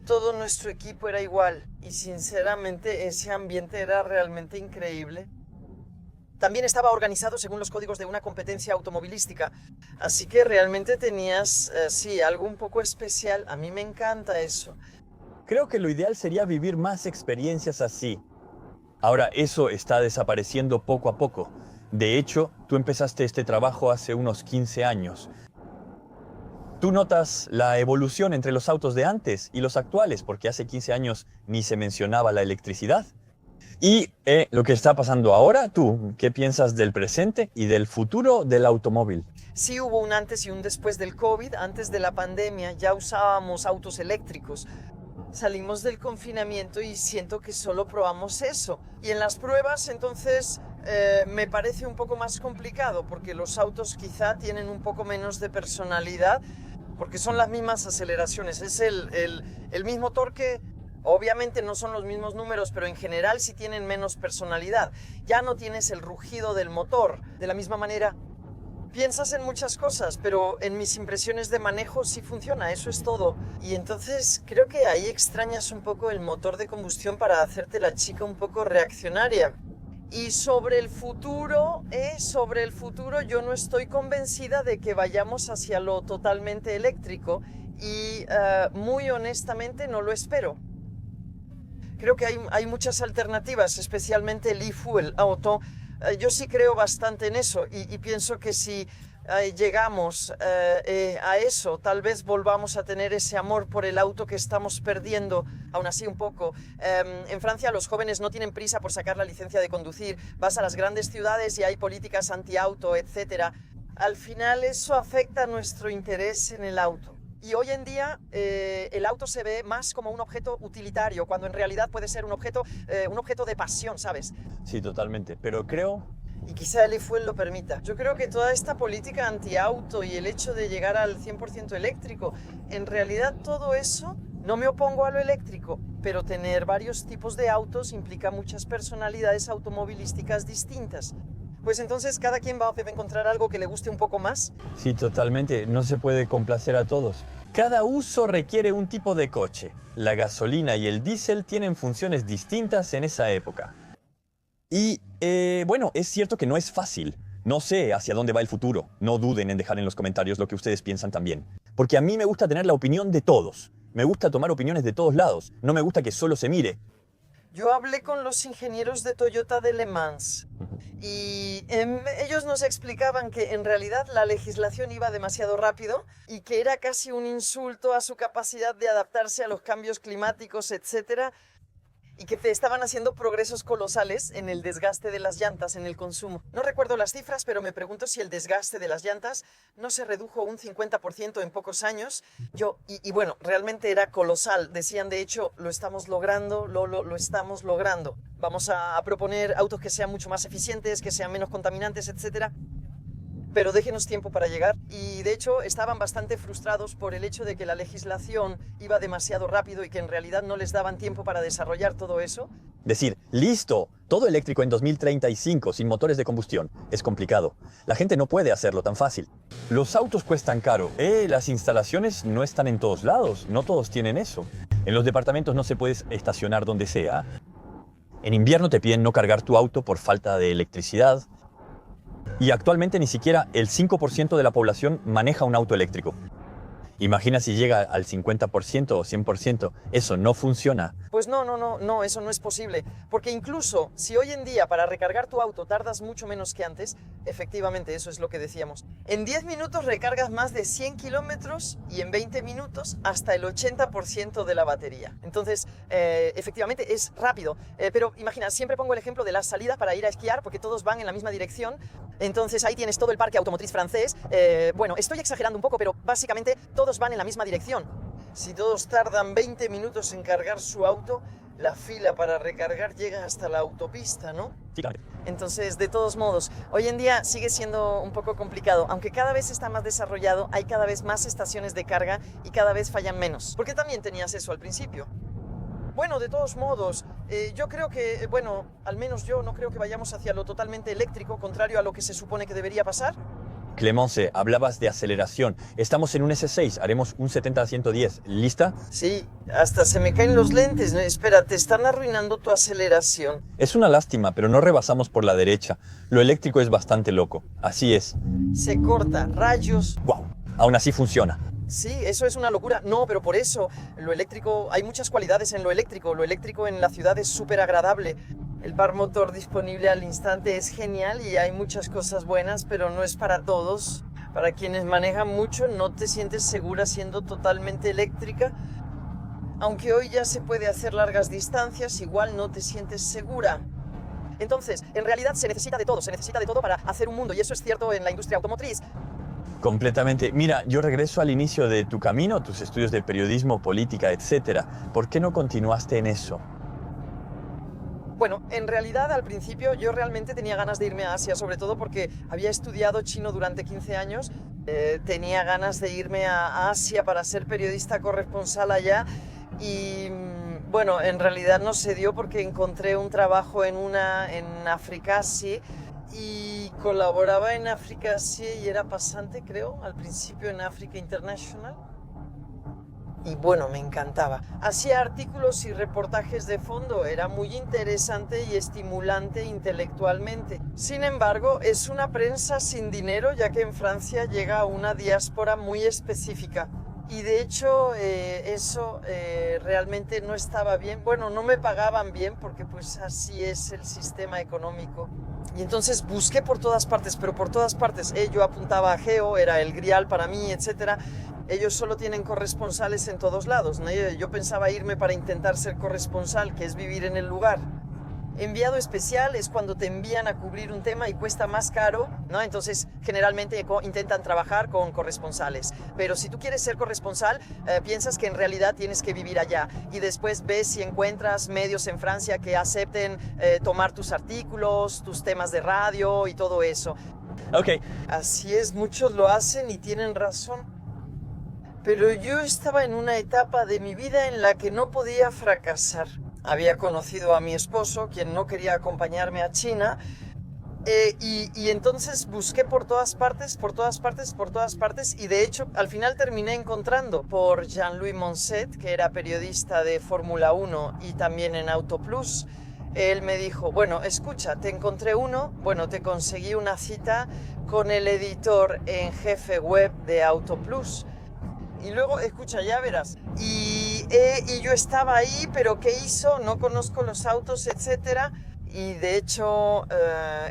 Todo nuestro equipo era igual y sinceramente ese ambiente era realmente increíble. También estaba organizado según los códigos de una competencia automovilística, así que realmente tenías, sí, algo un poco especial. A mí me encanta eso. Creo que lo ideal sería vivir más experiencias así. Ahora, eso está desapareciendo poco a poco. De hecho, tú empezaste este trabajo hace unos 15 años. ¿Tú notas la evolución entre los autos de antes y los actuales? Porque hace 15 años ni se mencionaba la electricidad. Y lo que está pasando ahora, ¿tú qué piensas del presente y del futuro del automóvil? Sí hubo un antes y un después del COVID. Antes de la pandemia ya usábamos autos eléctricos. Salimos del confinamiento y siento que solo probamos eso. Y en las pruebas entonces Me parece un poco más complicado porque los autos quizá tienen un poco menos de personalidad porque son las mismas aceleraciones, es el mismo torque. Obviamente no son los mismos números, pero en general sí tienen menos personalidad. Ya no tienes el rugido del motor. De la misma manera, piensas en muchas cosas, pero en mis impresiones de manejo sí funciona, eso es todo. Y entonces creo que ahí extrañas un poco el motor de combustión para hacerte la chica un poco reaccionaria. Y sobre el futuro, yo no estoy convencida de que vayamos hacia lo totalmente eléctrico y muy honestamente no lo espero. Creo que hay muchas alternativas, especialmente el e-fuel auto. Yo sí creo bastante en eso y pienso que si llegamos a eso, tal vez volvamos a tener ese amor por el auto que estamos perdiendo, aún así un poco. En Francia los jóvenes no tienen prisa por sacar la licencia de conducir. Vas a las grandes ciudades y hay políticas anti-auto, etc. Al final eso afecta nuestro interés en el auto. Y hoy en día el auto se ve más como un objeto utilitario, cuando en realidad puede ser un objeto de pasión, ¿sabes? Sí, totalmente. Pero creo... Y quizá el e-fuel lo permita. Yo creo que toda esta política anti-auto y el hecho de llegar al 100% eléctrico, en realidad todo eso, no me opongo a lo eléctrico, pero tener varios tipos de autos implica muchas personalidades automovilísticas distintas. Pues entonces cada quien va a encontrar algo que le guste un poco más. Sí, totalmente. No se puede complacer a todos. Cada uso requiere un tipo de coche. La gasolina y el diésel tienen funciones distintas en esa época. Y, bueno, es cierto que no es fácil. No sé hacia dónde va el futuro. No duden en dejar en los comentarios lo que ustedes piensan también. Porque a mí me gusta tener la opinión de todos. Me gusta tomar opiniones de todos lados. No me gusta que solo se mire. Yo hablé con los ingenieros de Toyota de Le Mans y ellos nos explicaban que en realidad la legislación iba demasiado rápido y que era casi un insulto a su capacidad de adaptarse a los cambios climáticos, etcétera, y que estaban haciendo progresos colosales en el desgaste de las llantas, en el consumo. No recuerdo las cifras, pero me pregunto si el desgaste de las llantas no se redujo un 50% en pocos años. Y bueno, realmente era colosal. Decían, de hecho, lo estamos logrando, lo estamos logrando. Vamos a proponer autos que sean mucho más eficientes, que sean menos contaminantes, etcétera. Pero déjenos tiempo para llegar. Y de hecho estaban bastante frustrados por el hecho de que la legislación iba demasiado rápido y que en realidad no les daban tiempo para desarrollar todo eso. Decir, listo, todo eléctrico en 2035 sin motores de combustión. Es complicado. La gente no puede hacerlo tan fácil. Los autos cuestan caro. Las instalaciones no están en todos lados. No todos tienen eso. En los departamentos no se puede estacionar donde sea. En invierno te piden no cargar tu auto por falta de electricidad. Y actualmente ni siquiera el 5% de la población maneja un auto eléctrico. Imagina si llega al 50% o 100%. Eso no funciona. Pues no, eso no es posible. Porque incluso si hoy en día para recargar tu auto tardas mucho menos que antes, efectivamente eso es lo que decíamos. En 10 minutos recargas más de 100 kilómetros y en 20 minutos hasta el 80% de la batería. Entonces, efectivamente es rápido. Pero imagina, siempre pongo el ejemplo de la salida para ir a esquiar porque todos van en la misma dirección. Entonces ahí tienes todo el parque automotriz francés. Bueno, estoy exagerando un poco, pero básicamente todos van en la misma dirección. Si todos tardan 20 minutos en cargar su auto, la fila para recargar llega hasta la autopista, ¿no? Sí, claro. Entonces, de todos modos, hoy en día sigue siendo un poco complicado. Aunque cada vez está más desarrollado, hay cada vez más estaciones de carga y cada vez fallan menos. ¿Por qué también tenías eso al principio? Bueno, de todos modos, yo creo que, bueno, al menos yo no creo que vayamos hacia lo totalmente eléctrico, contrario a lo que se supone que debería pasar. Clemence, hablabas de aceleración. Estamos en un S6, haremos un 70-110. ¿Lista? Sí, hasta se me caen los lentes. Espera, te están arruinando tu aceleración. Es una lástima, pero no rebasamos por la derecha. Lo eléctrico es bastante loco. Así es. Se corta, rayos. ¡Guau! Aún así funciona. Sí, eso es una locura. No, pero por eso, lo eléctrico, hay muchas cualidades en lo eléctrico. Lo eléctrico en la ciudad es súper agradable. El par motor disponible al instante es genial y hay muchas cosas buenas, pero no es para todos. Para quienes manejan mucho, no te sientes segura siendo totalmente eléctrica. Aunque hoy ya se puede hacer largas distancias, igual no te sientes segura. Entonces, en realidad se necesita de todo para hacer un mundo, y eso es cierto en la industria automotriz. Completamente. Mira, yo regreso al inicio de tu camino, tus estudios de periodismo, política, etc. ¿Por qué no continuaste en eso? Bueno, en realidad al principio yo realmente tenía ganas de irme a Asia, sobre todo porque había estudiado chino durante 15 años. Tenía ganas de irme a Asia para ser periodista corresponsal allá y bueno, en realidad no se dio porque encontré un trabajo en Africasi y colaboraba en Africasi y era pasante, creo, al principio en Africa International. Y bueno, me encantaba. Hacía artículos y reportajes de fondo, era muy interesante y estimulante intelectualmente. Sin embargo, es una prensa sin dinero, ya que en Francia llega una diáspora muy específica. Y de hecho, eso realmente no estaba bien. Bueno, no me pagaban bien porque pues así es el sistema económico. Y entonces busqué por todas partes, pero por todas partes. Yo apuntaba a Geo, era el grial para mí, etcétera. Ellos solo tienen corresponsales en todos lados, ¿no? Yo pensaba irme para intentar ser corresponsal, que es vivir en el lugar. Enviado especial es cuando te envían a cubrir un tema y cuesta más caro, ¿no? Entonces, generalmente intentan trabajar con corresponsales. Pero si tú quieres ser corresponsal, piensas que en realidad tienes que vivir allá. Y después ves si encuentras medios en Francia que acepten tomar tus artículos, tus temas de radio y todo eso. Ok. Así es, muchos lo hacen y tienen razón. Pero yo estaba en una etapa de mi vida en la que no podía fracasar. Había conocido a mi esposo, quien no quería acompañarme a China, y entonces busqué por todas partes, y de hecho al final terminé encontrando por Jean-Louis Moncet, que era periodista de Fórmula 1 y también en Autoplus. Él me dijo, bueno, escucha, te encontré te conseguí una cita con el editor en jefe web de Autoplus. Y luego, escucha, ya verás. Y yo estaba ahí, pero ¿qué hizo? No conozco los autos, etcétera. Y de hecho,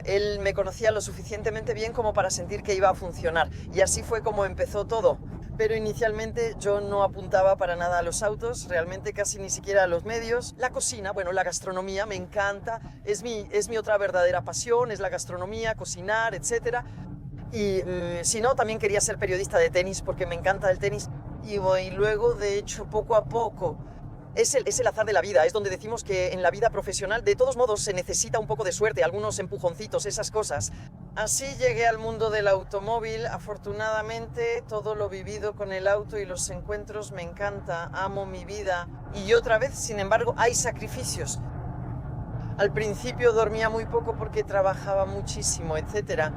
él me conocía lo suficientemente bien como para sentir que iba a funcionar. Y así fue como empezó todo. Pero inicialmente yo no apuntaba para nada a los autos, realmente casi ni siquiera a los medios. La cocina, bueno, la gastronomía me encanta. Es mi otra verdadera pasión, es la gastronomía, cocinar, etcétera. Y si no, también quería ser periodista de tenis porque me encanta el tenis. Y luego, de hecho, poco a poco, es el azar de la vida. Es donde decimos que en la vida profesional, de todos modos, se necesita un poco de suerte, algunos empujoncitos, esas cosas. Así llegué al mundo del automóvil. Afortunadamente, todo lo vivido con el auto y los encuentros me encanta. Amo mi vida. Y otra vez, sin embargo, hay sacrificios. Al principio dormía muy poco porque trabajaba muchísimo, etcétera.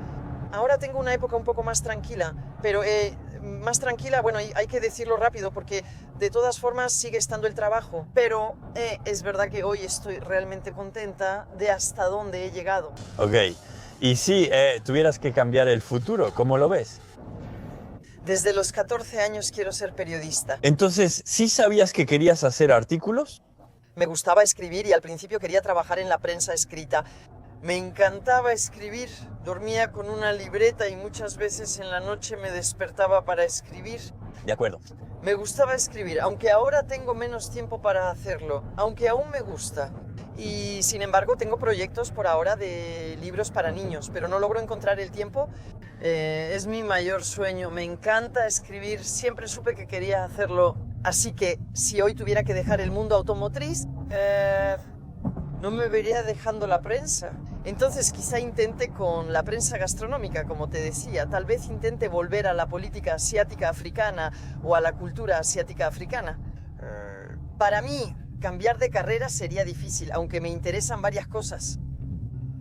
Ahora tengo una época un poco más tranquila, pero más tranquila, bueno, hay que decirlo rápido porque de todas formas sigue estando el trabajo, pero es verdad que hoy estoy realmente contenta de hasta dónde he llegado. Ok, y si tuvieras que cambiar el futuro, ¿cómo lo ves? Desde los 14 años quiero ser periodista. Entonces, ¿sí sabías que querías hacer artículos? Me gustaba escribir y al principio quería trabajar en la prensa escrita. Me encantaba escribir, dormía con una libreta y muchas veces en la noche me despertaba para escribir. De acuerdo. Me gustaba escribir, aunque ahora tengo menos tiempo para hacerlo, aunque aún me gusta. Y sin embargo tengo proyectos por ahora de libros para niños, pero no logro encontrar el tiempo. Es mi mayor sueño, me encanta escribir, siempre supe que quería hacerlo. Así que si hoy tuviera que dejar el mundo automotriz, no me vería dejando la prensa. Entonces quizá intente con la prensa gastronómica, como te decía. Tal vez intente volver a la política asiática africana o a la cultura asiática africana. Para mí, cambiar de carrera sería difícil, aunque me interesan varias cosas.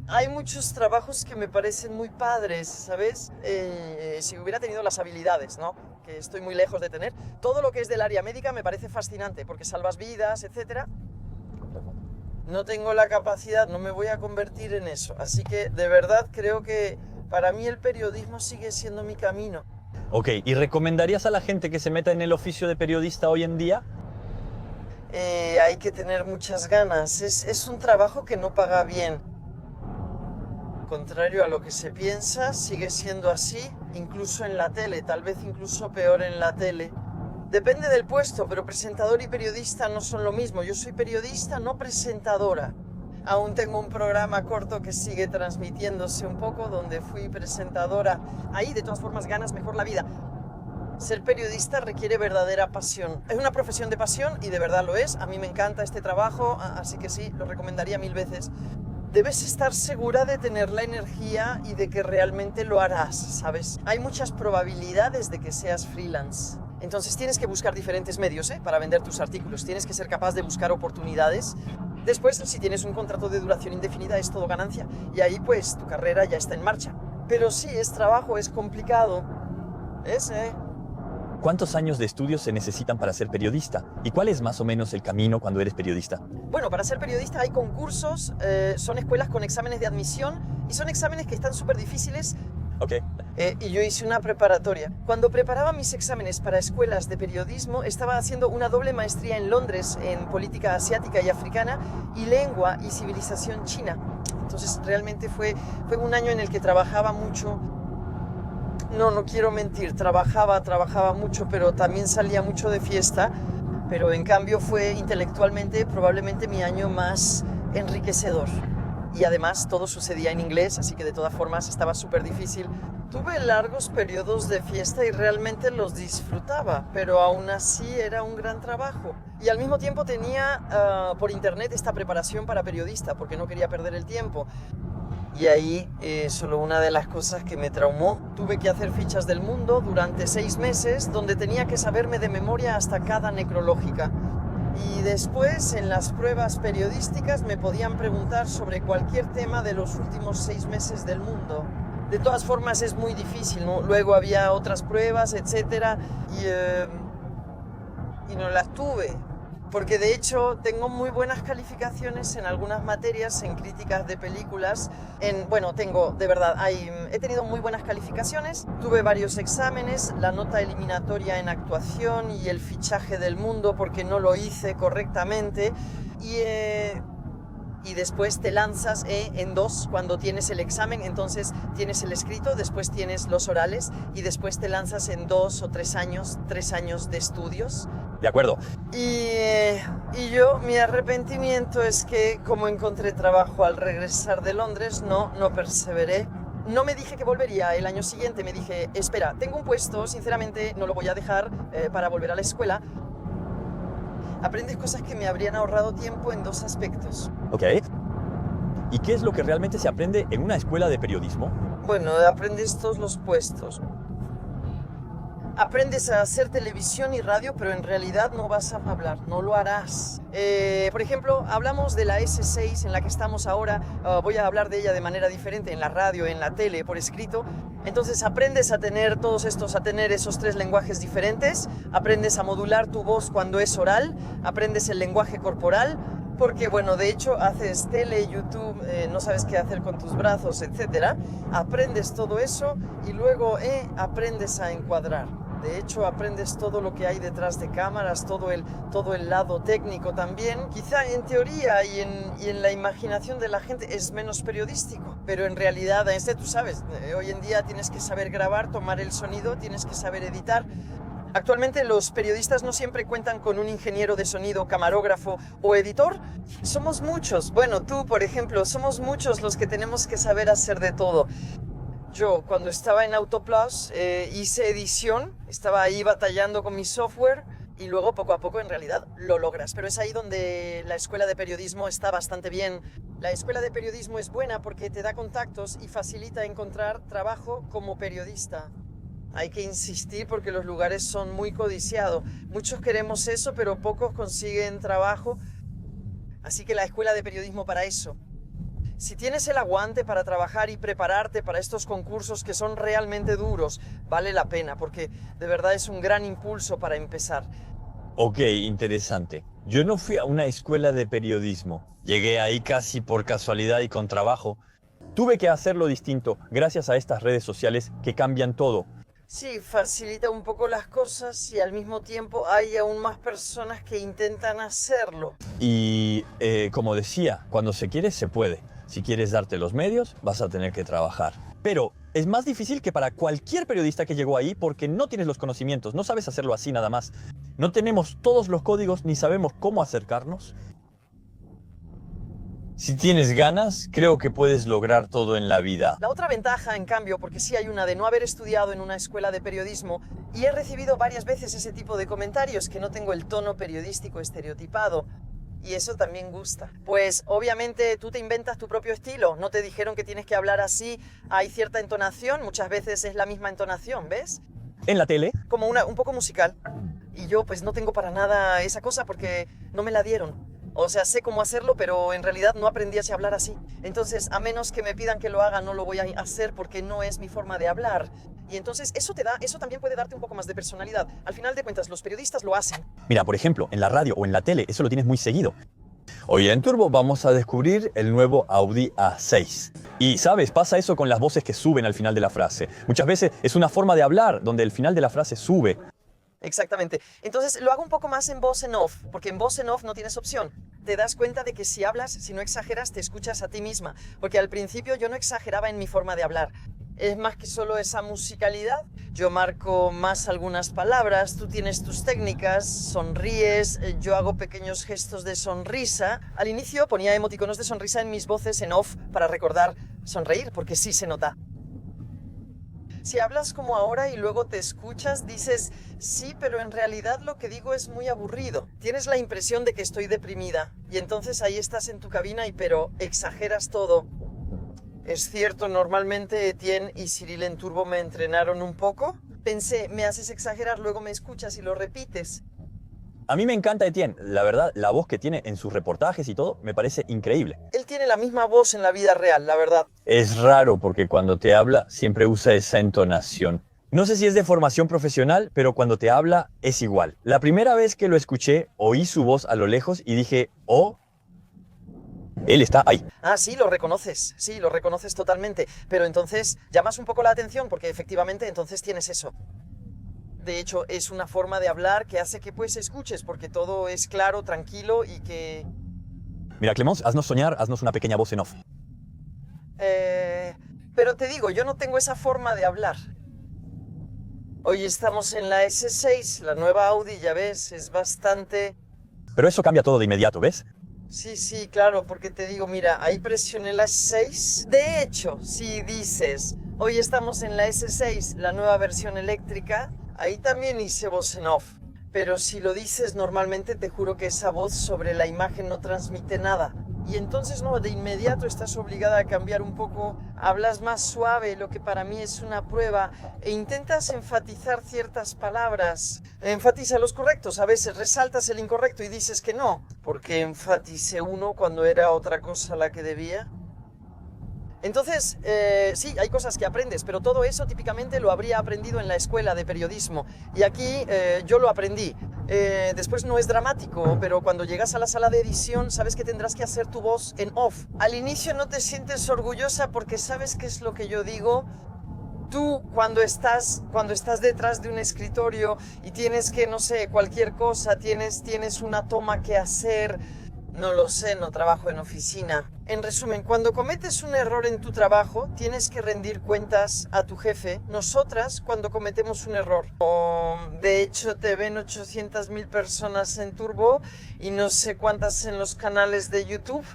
Hay muchos trabajos que me parecen muy padres, ¿sabes? Si hubiera tenido las habilidades, ¿no? Que estoy muy lejos de tener. Todo lo que es del área médica me parece fascinante, porque salvas vidas, etcétera. No tengo la capacidad, no me voy a convertir en eso. Así que de verdad creo que para mí el periodismo sigue siendo mi camino. Ok, ¿y recomendarías a la gente que se meta en el oficio de periodista hoy en día? Hay que tener muchas ganas. Es un trabajo que no paga bien. Contrario a lo que se piensa, sigue siendo así, incluso en la tele, tal vez incluso peor en la tele. Depende del puesto, pero presentador y periodista no son lo mismo. Yo soy periodista, no presentadora. Aún tengo un programa corto que sigue transmitiéndose un poco, donde fui presentadora. Ahí, de todas formas, ganas mejor la vida. Ser periodista requiere verdadera pasión. Es una profesión de pasión y de verdad lo es. A mí me encanta este trabajo, así que sí, lo recomendaría 1000 veces. Debes estar segura de tener la energía y de que realmente lo harás, ¿sabes? Hay muchas probabilidades de que seas freelance. Entonces tienes que buscar diferentes medios, para vender tus artículos. Tienes que ser capaz de buscar oportunidades. Después, si tienes un contrato de duración indefinida, es todo ganancia. Y ahí, pues, tu carrera ya está en marcha. Pero sí, es trabajo, es complicado. ¿Cuántos años de estudios se necesitan para ser periodista? ¿Y cuál es más o menos el camino cuando eres periodista? Bueno, para ser periodista hay concursos, son escuelas con exámenes de admisión y son exámenes que están súper difíciles. Ok. Y yo hice una preparatoria. Cuando preparaba mis exámenes para escuelas de periodismo, estaba haciendo una doble maestría en Londres en política asiática y africana y lengua y civilización china. Entonces realmente fue un año en el que trabajaba mucho. No quiero mentir, trabajaba mucho, pero también salía mucho de fiesta. Pero en cambio fue intelectualmente probablemente mi año más enriquecedor. Y además todo sucedía en inglés, así que de todas formas estaba súper difícil. Tuve largos periodos de fiesta y realmente los disfrutaba, pero aún así era un gran trabajo. Y al mismo tiempo tenía por internet esta preparación para periodista, porque no quería perder el tiempo. Y ahí, solo una de las cosas que me traumó, tuve que hacer fichas del mundo durante 6 meses, donde tenía que saberme de memoria hasta cada necrológica. Y después, en las pruebas periodísticas, me podían preguntar sobre cualquier tema de los últimos 6 meses del mundo. De todas formas, es muy difícil, ¿no? Luego había otras pruebas, etc. Y no las tuve. Porque de hecho tengo muy buenas calificaciones en algunas materias, en críticas de películas. He tenido muy buenas calificaciones, tuve varios exámenes, la nota eliminatoria en actuación y el fichaje del mundo porque no lo hice correctamente. Y después te lanzas en 2 cuando tienes el examen, entonces tienes el escrito, después tienes los orales y después te lanzas en 2 o 3 años de estudios. De acuerdo. Y mi arrepentimiento es que como encontré trabajo al regresar de Londres, no perseveré. No me dije que volvería el año siguiente, me dije, espera, tengo un puesto, sinceramente no lo voy a dejar para volver a la escuela. Aprendes cosas que me habrían ahorrado tiempo en 2 aspectos. Ok. ¿Y qué es lo que realmente se aprende en una escuela de periodismo? Bueno, aprendes todos los puestos. Aprendes a hacer televisión y radio, pero en realidad no vas a hablar, no lo harás. Por ejemplo, hablamos de la S6 en la que estamos ahora, voy a hablar de ella de manera diferente en la radio, en la tele, por escrito. Entonces aprendes a tener esos 3 lenguajes diferentes, aprendes a modular tu voz cuando es oral, aprendes el lenguaje corporal, porque bueno, de hecho haces tele, YouTube, no sabes qué hacer con tus brazos, etc. Aprendes todo eso y luego aprendes a encuadrar. De hecho, aprendes todo lo que hay detrás de cámaras, todo el lado técnico también. Quizá en teoría y en la imaginación de la gente es menos periodístico, pero en realidad, tú sabes, hoy en día tienes que saber grabar, tomar el sonido, tienes que saber editar. Actualmente los periodistas no siempre cuentan con un ingeniero de sonido, camarógrafo o editor. Somos muchos, bueno, tú por ejemplo, somos muchos los que tenemos que saber hacer de todo. Yo cuando estaba en Autoplus hice edición, estaba ahí batallando con mi software y luego poco a poco en realidad lo logras. Pero es ahí donde la escuela de periodismo está bastante bien. La escuela de periodismo es buena porque te da contactos y facilita encontrar trabajo como periodista. Hay que insistir porque los lugares son muy codiciados. Muchos queremos eso, pero pocos consiguen trabajo. Así que la escuela de periodismo para eso. Si tienes el aguante para trabajar y prepararte para estos concursos que son realmente duros, vale la pena porque de verdad es un gran impulso para empezar. Ok, interesante. Yo no fui a una escuela de periodismo. Llegué ahí casi por casualidad y con trabajo. Tuve que hacerlo distinto gracias a estas redes sociales que cambian todo. Sí, facilita un poco las cosas y al mismo tiempo hay aún más personas que intentan hacerlo. Y como decía, cuando se quiere, se puede. Si quieres darte los medios, vas a tener que trabajar. Pero es más difícil que para cualquier periodista que llegó ahí porque no tienes los conocimientos, no sabes hacerlo así nada más. No tenemos todos los códigos ni sabemos cómo acercarnos. Si tienes ganas, creo que puedes lograr todo en la vida. La otra ventaja, en cambio, porque sí hay una de no haber estudiado en una escuela de periodismo, y he recibido varias veces ese tipo de comentarios, que no tengo el tono periodístico estereotipado. Y eso también gusta. Pues obviamente tú te inventas tu propio estilo. No te dijeron que tienes que hablar así. Hay cierta entonación, muchas veces es la misma entonación, ¿ves? En la tele, Como un poco musical. Y yo pues no tengo para nada esa cosa porque no me la dieron. O sea, sé cómo hacerlo, pero en realidad no aprendí a hablar así. Entonces, a menos que me pidan que lo haga, no lo voy a hacer porque no es mi forma de hablar. Y entonces eso también puede darte un poco más de personalidad. Al final de cuentas, los periodistas lo hacen. mira, por ejemplo, en la radio o en la tele, eso lo tienes muy seguido. Hoy en Turbo vamos a descubrir el nuevo Audi A6. Y sabes, pasa eso con las voces que suben al final de la frase. Muchas veces es una forma de hablar donde el final de la frase sube. Exactamente. Entonces lo hago un poco más en voz en off, porque en voz en off no tienes opción. Te das cuenta de que si hablas, si no exageras, te escuchas a ti misma. Porque al principio yo no exageraba en mi forma de hablar. Es más que solo esa musicalidad. Yo marco más algunas palabras, tú tienes tus técnicas, sonríes, yo hago pequeños gestos de sonrisa. Al inicio ponía emoticonos de sonrisa en mis voces en off para recordar sonreír, porque sí se nota. Si hablas como ahora y luego te escuchas, dices, sí, pero en realidad lo que digo es muy aburrido. Tienes la impresión de que estoy deprimida. Y entonces ahí estás en tu cabina pero exageras todo. Es cierto, normalmente Etienne y Cyril en Turbo me entrenaron un poco. Pensé, me haces exagerar, luego me escuchas y lo repites. A mí me encanta Etienne. La verdad, la voz que tiene en sus reportajes y todo me parece increíble. Él tiene la misma voz en la vida real, la verdad. Es raro porque cuando te habla siempre usa esa entonación. No sé si es de formación profesional, pero cuando te habla es igual. La primera vez que lo escuché, oí su voz a lo lejos y dije, oh, él está ahí. Ah, sí, lo reconoces totalmente. Pero entonces llamas un poco la atención porque efectivamente entonces tienes eso. De hecho, es una forma de hablar que hace que pues escuches porque todo es claro, tranquilo y que... Mira, Clemence, haznos soñar, haznos una pequeña voz en off. Pero te digo, yo no tengo esa forma de hablar. Hoy estamos en la S6, la nueva Audi, ya ves, es bastante... Pero eso cambia todo de inmediato, ¿ves? Sí, claro, porque te digo, mira, ahí presioné la S6. De hecho, si dices, hoy estamos en la S6, la nueva versión eléctrica, ahí también hice voz en off. Pero si lo dices normalmente, te juro que esa voz sobre la imagen no transmite nada. Y entonces no, de inmediato estás obligada a cambiar un poco, hablas más suave, lo que para mí es una prueba, e intentas enfatizar ciertas palabras. Enfatiza los correctos, a veces resaltas el incorrecto y dices que no, porque enfaticé uno cuando era otra cosa la que debía. Entonces, sí, hay cosas que aprendes, pero todo eso típicamente lo habría aprendido en la escuela de periodismo. Y aquí yo lo aprendí. Después no es dramático, pero cuando llegas a la sala de edición sabes que tendrás que hacer tu voz en off. Al inicio no te sientes orgullosa porque sabes qué es lo que yo digo. Tú cuando estás detrás de un escritorio y tienes que, no sé, cualquier cosa, tienes una toma que hacer... No lo sé, no trabajo en oficina. En resumen, cuando cometes un error en tu trabajo, tienes que rendir cuentas a tu jefe. Nosotras, cuando cometemos un error, de hecho te ven 800.000 personas en Turbo y no sé cuántas en los canales de YouTube.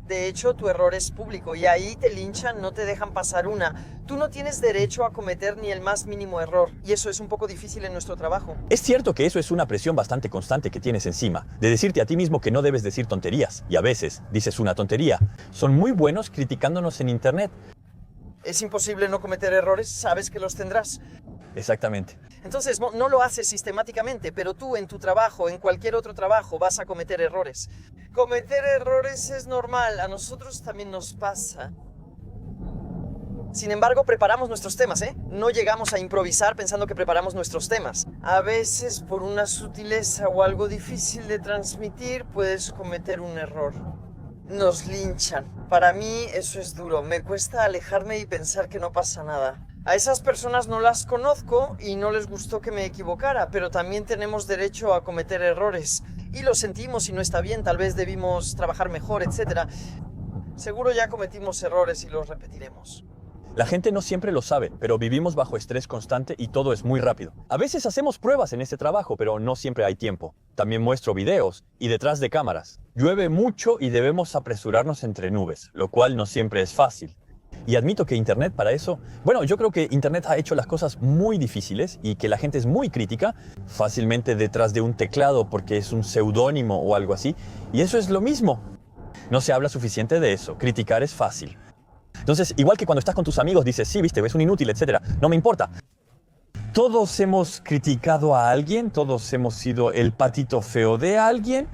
De hecho, tu error es público y ahí te linchan, no te dejan pasar una. Tú no tienes derecho a cometer ni el más mínimo error y eso es un poco difícil en nuestro trabajo. Es cierto que eso es una presión bastante constante que tienes encima, de decirte a ti mismo que no debes decir tonterías, y a veces dices una tontería. Son muy buenos criticándonos en internet. Es imposible no cometer errores, sabes que los tendrás. Exactamente. Entonces no lo haces sistemáticamente, pero tú en tu trabajo, en cualquier otro trabajo, vas a cometer errores. Cometer errores es normal, a nosotros también nos pasa. Sin embargo, preparamos nuestros temas, ¿eh? No llegamos a improvisar pensando que preparamos nuestros temas. A veces, por una sutileza o algo difícil de transmitir, puedes cometer un error. Nos linchan. Para mí eso es duro. Me cuesta alejarme y pensar que no pasa nada. A esas personas no las conozco y no les gustó que me equivocara, pero también tenemos derecho a cometer errores. Y lo sentimos y no está bien, tal vez debimos trabajar mejor, etc. Seguro ya cometimos errores y los repetiremos. La gente no siempre lo sabe, pero vivimos bajo estrés constante y todo es muy rápido. A veces hacemos pruebas en este trabajo, pero no siempre hay tiempo. También muestro videos y detrás de cámaras. Llueve mucho y debemos apresurarnos entre nubes, lo cual no siempre es fácil. Y admito que Internet para eso... Bueno, yo creo que Internet ha hecho las cosas muy difíciles y que la gente es muy crítica, fácilmente detrás de un teclado porque es un seudónimo o algo así. Y eso es lo mismo. No se habla suficiente de eso. Criticar es fácil. Entonces, igual que cuando estás con tus amigos, dices, sí, viste, es un inútil, etc. No me importa. Todos hemos criticado a alguien, todos hemos sido el patito feo de alguien,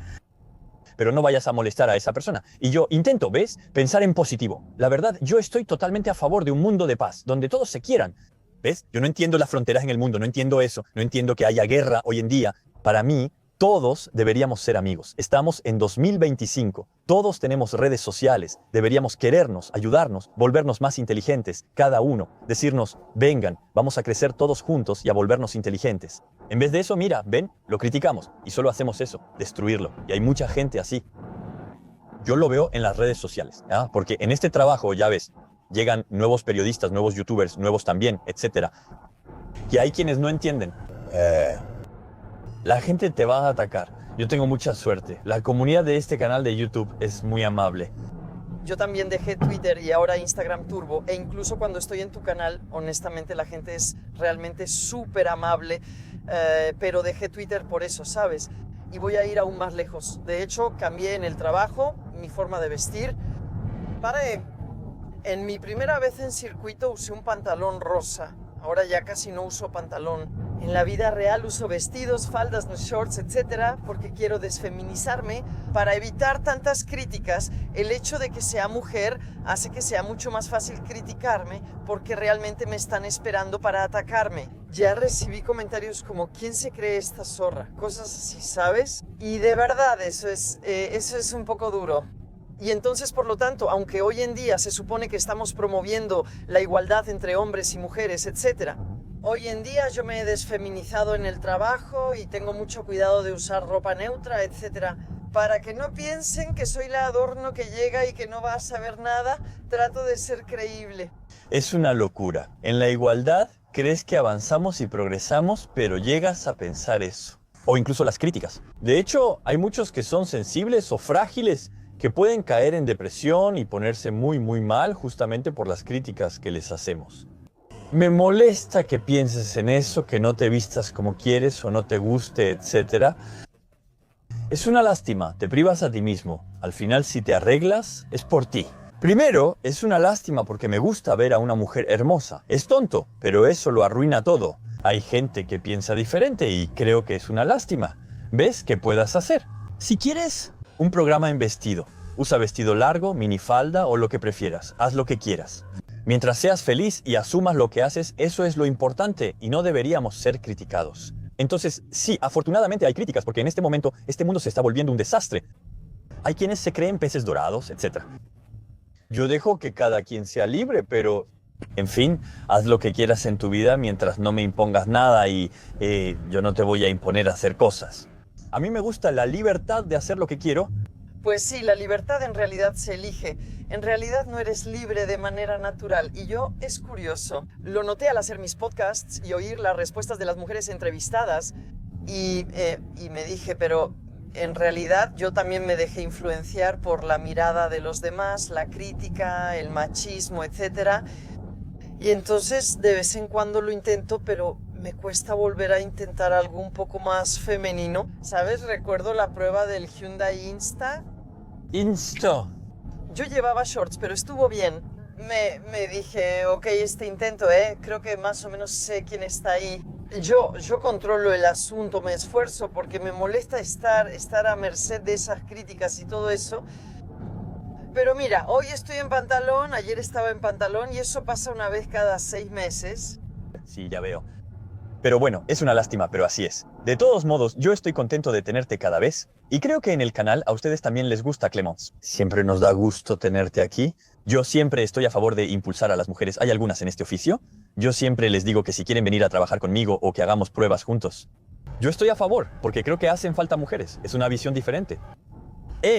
pero no vayas a molestar a esa persona. Y yo intento, ¿ves? Pensar en positivo. La verdad, yo estoy totalmente a favor de un mundo de paz, donde todos se quieran. ¿Ves? Yo no entiendo las fronteras en el mundo, no entiendo eso, no entiendo que haya guerra hoy en día. Para mí, todos deberíamos ser amigos. Estamos en 2025. Todos tenemos redes sociales. Deberíamos querernos, ayudarnos, volvernos más inteligentes, cada uno. Decirnos, vengan, vamos a crecer todos juntos y a volvernos inteligentes. En vez de eso, mira, ven, lo criticamos y solo hacemos eso, destruirlo. Y hay mucha gente así. Yo lo veo en las redes sociales, ¿ya? Porque en este trabajo, ya ves, llegan nuevos periodistas, nuevos youtubers, nuevos también, etc. Y hay quienes no entienden. La gente te va a atacar. Yo tengo mucha suerte. La comunidad de este canal de YouTube es muy amable. Yo también dejé Twitter y ahora Instagram Turbo, e incluso cuando estoy en tu canal, honestamente la gente es realmente súper amable, pero dejé Twitter por eso, ¿sabes? Y voy a ir aún más lejos. De hecho, cambié en el trabajo, mi forma de vestir. En mi primera vez en circuito usé un pantalón rosa. Ahora ya casi no uso pantalón. En la vida real uso vestidos, faldas, shorts, etc. porque quiero desfeminizarme. Para evitar tantas críticas, el hecho de que sea mujer hace que sea mucho más fácil criticarme porque realmente me están esperando para atacarme. Ya recibí comentarios como ¿quién se cree esta zorra? Cosas así, ¿sabes? Y de verdad eso es un poco duro. Y entonces, por lo tanto, aunque hoy en día se supone que estamos promoviendo la igualdad entre hombres y mujeres, etc., hoy en día yo me he desfeminizado en el trabajo y tengo mucho cuidado de usar ropa neutra, etc. Para que no piensen que soy la adorno que llega y que no va a saber nada, trato de ser creíble. Es una locura. En la igualdad crees que avanzamos y progresamos, pero llegas a pensar eso. O incluso las críticas. De hecho, hay muchos que son sensibles o frágiles que pueden caer en depresión y ponerse muy mal justamente por las críticas que les hacemos. Me molesta que pienses en eso, que no te vistas como quieres o no te guste, etc. Es una lástima, te privas a ti mismo. Al final, si te arreglas, es por ti. Primero, es una lástima porque me gusta ver a una mujer hermosa. Es tonto, pero eso lo arruina todo. Hay gente que piensa diferente y creo que es una lástima. ¿Ves qué puedas hacer? Si quieres un programa en vestido, usa vestido largo, minifalda o lo que prefieras. Haz lo que quieras. Mientras seas feliz y asumas lo que haces, eso es lo importante y no deberíamos ser criticados. Entonces, sí, afortunadamente hay críticas porque en este momento este mundo se está volviendo un desastre. Hay quienes se creen peces dorados, etc. Yo dejo que cada quien sea libre, pero en fin, haz lo que quieras en tu vida mientras no me impongas nada y yo no te voy a imponer a hacer cosas. A mí me gusta la libertad de hacer lo que quiero. Pues sí, la libertad en realidad se elige. En realidad no eres libre de manera natural. Y yo, es curioso, lo noté al hacer mis podcasts y oír las respuestas de las mujeres entrevistadas y me dije, pero en realidad yo también me dejé influenciar por la mirada de los demás, la crítica, el machismo, etc. Y entonces de vez en cuando lo intento, pero me cuesta volver a intentar algo un poco más femenino. ¿Sabes? Recuerdo la prueba del Hyundai Insta. Yo llevaba shorts, pero estuvo bien. Me dije, ok, este intento, creo que más o menos sé quién está ahí. Yo controlo el asunto, me esfuerzo porque me molesta estar a merced de esas críticas y todo eso. Pero mira, hoy estoy en pantalón, ayer estaba en pantalón y eso pasa una vez cada 6 meses. Sí, ya veo. Pero bueno, es una lástima, pero así es. De todos modos, yo estoy contento de tenerte cada vez. Y creo que en el canal a ustedes también les gusta Clemence. Siempre nos da gusto tenerte aquí. Yo siempre estoy a favor de impulsar a las mujeres. Hay algunas en este oficio. Yo siempre les digo que si quieren venir a trabajar conmigo o que hagamos pruebas juntos. Yo estoy a favor, porque creo que hacen falta mujeres. Es una visión diferente.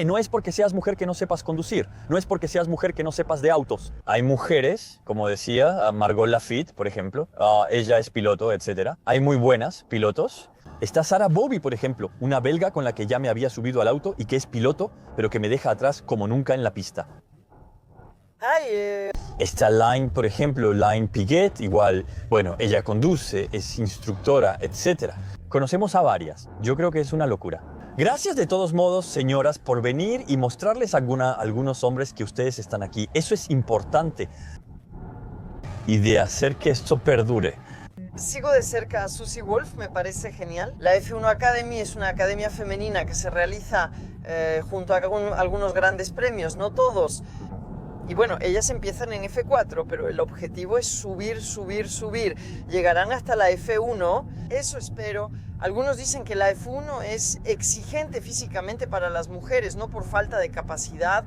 No es porque seas mujer que no sepas conducir, no es porque seas mujer que no sepas de autos. Hay mujeres, como decía Margot Lafitte, por ejemplo, ella es piloto, etc. Hay muy buenas pilotos. Está Sarah Bobby, por ejemplo, una belga con la que ya me había subido al auto y que es piloto, pero que me deja atrás como nunca en la pista. Está Line, por ejemplo, Line Piguet, igual, bueno, ella conduce, es instructora, etc. Conocemos a varias, yo creo que es una locura. Gracias de todos modos, señoras, por venir y mostrarles a algunos hombres que ustedes están aquí. Eso es importante. Y de hacer que esto perdure. Sigo de cerca a Susie Wolf, me parece genial. La F1 Academy es una academia femenina que se realiza junto a algunos grandes premios, no todos. Y bueno, ellas empiezan en F4, pero el objetivo es subir, subir, subir. Llegarán hasta la F1, eso espero. Algunos dicen que la F1 es exigente físicamente para las mujeres, no por falta de capacidad.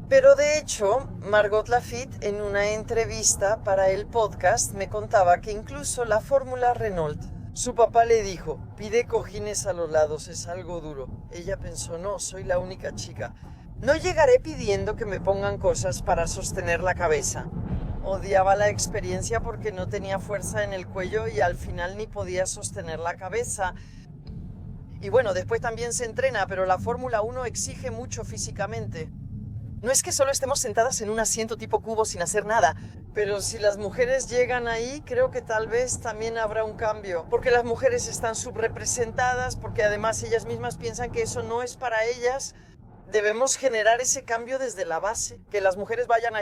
Pero de hecho, Margot Lafitte en una entrevista para el podcast me contaba que incluso la Fórmula Renault, su papá le dijo, pide cojines a los lados, es algo duro. Ella pensó, no, soy la única chica. No llegaré pidiendo que me pongan cosas para sostener la cabeza. Odiaba la experiencia porque no tenía fuerza en el cuello y al final ni podía sostener la cabeza. Y bueno, después también se entrena, pero la Fórmula 1 exige mucho físicamente. No es que solo estemos sentadas en un asiento tipo cubo sin hacer nada, pero si las mujeres llegan ahí, creo que tal vez también habrá un cambio. Porque las mujeres están subrepresentadas, porque además ellas mismas piensan que eso no es para ellas. Debemos generar ese cambio desde la base, que las mujeres vayan a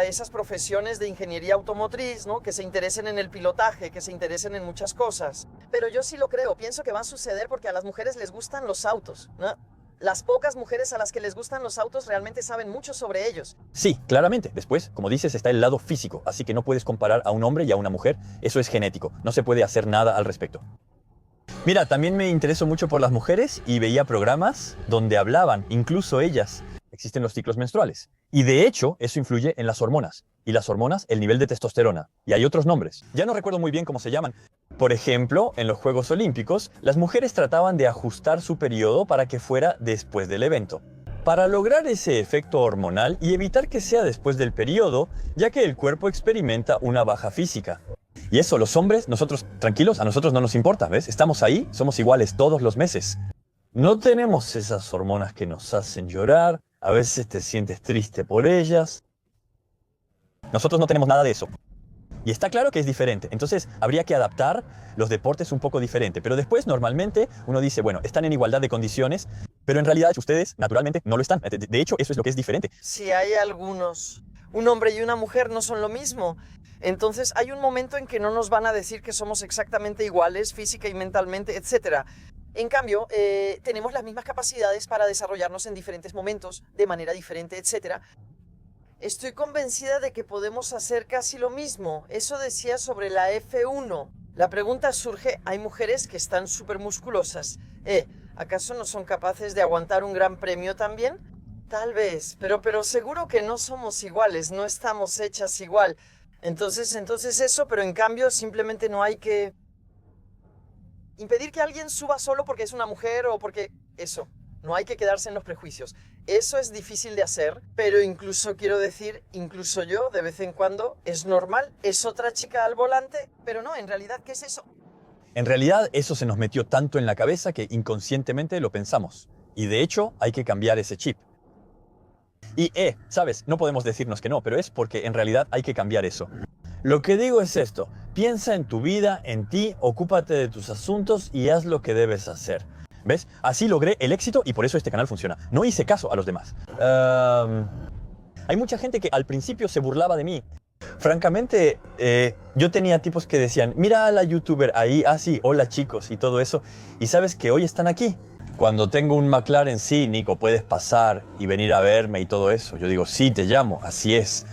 esas profesiones de ingeniería automotriz, ¿no? Que se interesen en el pilotaje, que se interesen en muchas cosas. Pero yo sí lo creo, pienso que va a suceder porque a las mujeres les gustan los autos, ¿no? Las pocas mujeres a las que les gustan los autos realmente saben mucho sobre ellos. Sí, claramente. Después, como dices, está el lado físico, así que no puedes comparar a un hombre y a una mujer. Eso es genético, no se puede hacer nada al respecto. Mira, también me intereso mucho por las mujeres y veía programas donde hablaban, incluso ellas. Existen los ciclos menstruales. Y de hecho, eso influye en las hormonas. Y las hormonas, el nivel de testosterona. Y hay otros nombres. Ya no recuerdo muy bien cómo se llaman. Por ejemplo, en los Juegos Olímpicos, las mujeres trataban de ajustar su periodo para que fuera después del evento. Para lograr ese efecto hormonal y evitar que sea después del periodo, ya que el cuerpo experimenta una baja física. Y eso, los hombres, nosotros, tranquilos, a nosotros no nos importa, ¿ves? Estamos ahí, somos iguales todos los meses. No tenemos esas hormonas que nos hacen llorar, a veces te sientes triste por ellas. Nosotros no tenemos nada de eso. Y está claro que es diferente, entonces habría que adaptar los deportes un poco diferente. Pero después, normalmente, uno dice, bueno, están en igualdad de condiciones, pero en realidad ustedes, naturalmente, no lo están. De hecho, eso es lo que es diferente. Sí, hay algunos. Un hombre y una mujer no son lo mismo. Entonces hay un momento en que no nos van a decir que somos exactamente iguales física y mentalmente, etc. En cambio, tenemos las mismas capacidades para desarrollarnos en diferentes momentos, de manera diferente, etc. Estoy convencida de que podemos hacer casi lo mismo. Eso decía sobre la F1. La pregunta surge, ¿hay mujeres que están súper musculosas? ¿Acaso no son capaces de aguantar un gran premio también? Tal vez, pero seguro que no somos iguales, no estamos hechas igual. Entonces eso, pero en cambio simplemente no hay que impedir que alguien suba solo porque es una mujer o porque eso. No hay que quedarse en los prejuicios. Eso es difícil de hacer, pero incluso quiero decir, incluso yo de vez en cuando es normal, es otra chica al volante, pero no, en realidad, ¿qué es eso? En realidad eso se nos metió tanto en la cabeza que inconscientemente lo pensamos. Y de hecho hay que cambiar ese chip. Y, sabes, no podemos decirnos que no, pero es porque en realidad hay que cambiar eso. Lo que digo es esto, piensa en tu vida, en ti, ocúpate de tus asuntos y haz lo que debes hacer. ¿Ves? Así logré el éxito y por eso este canal funciona. No hice caso a los demás. Hay mucha gente que al principio se burlaba de mí. Francamente, yo tenía tipos que decían, mira a la youtuber ahí, sí, hola chicos y todo eso. Y sabes que hoy están aquí. Cuando tengo un McLaren, sí, Nico, puedes pasar y venir a verme y todo eso. Yo digo, sí, te llamo, así es.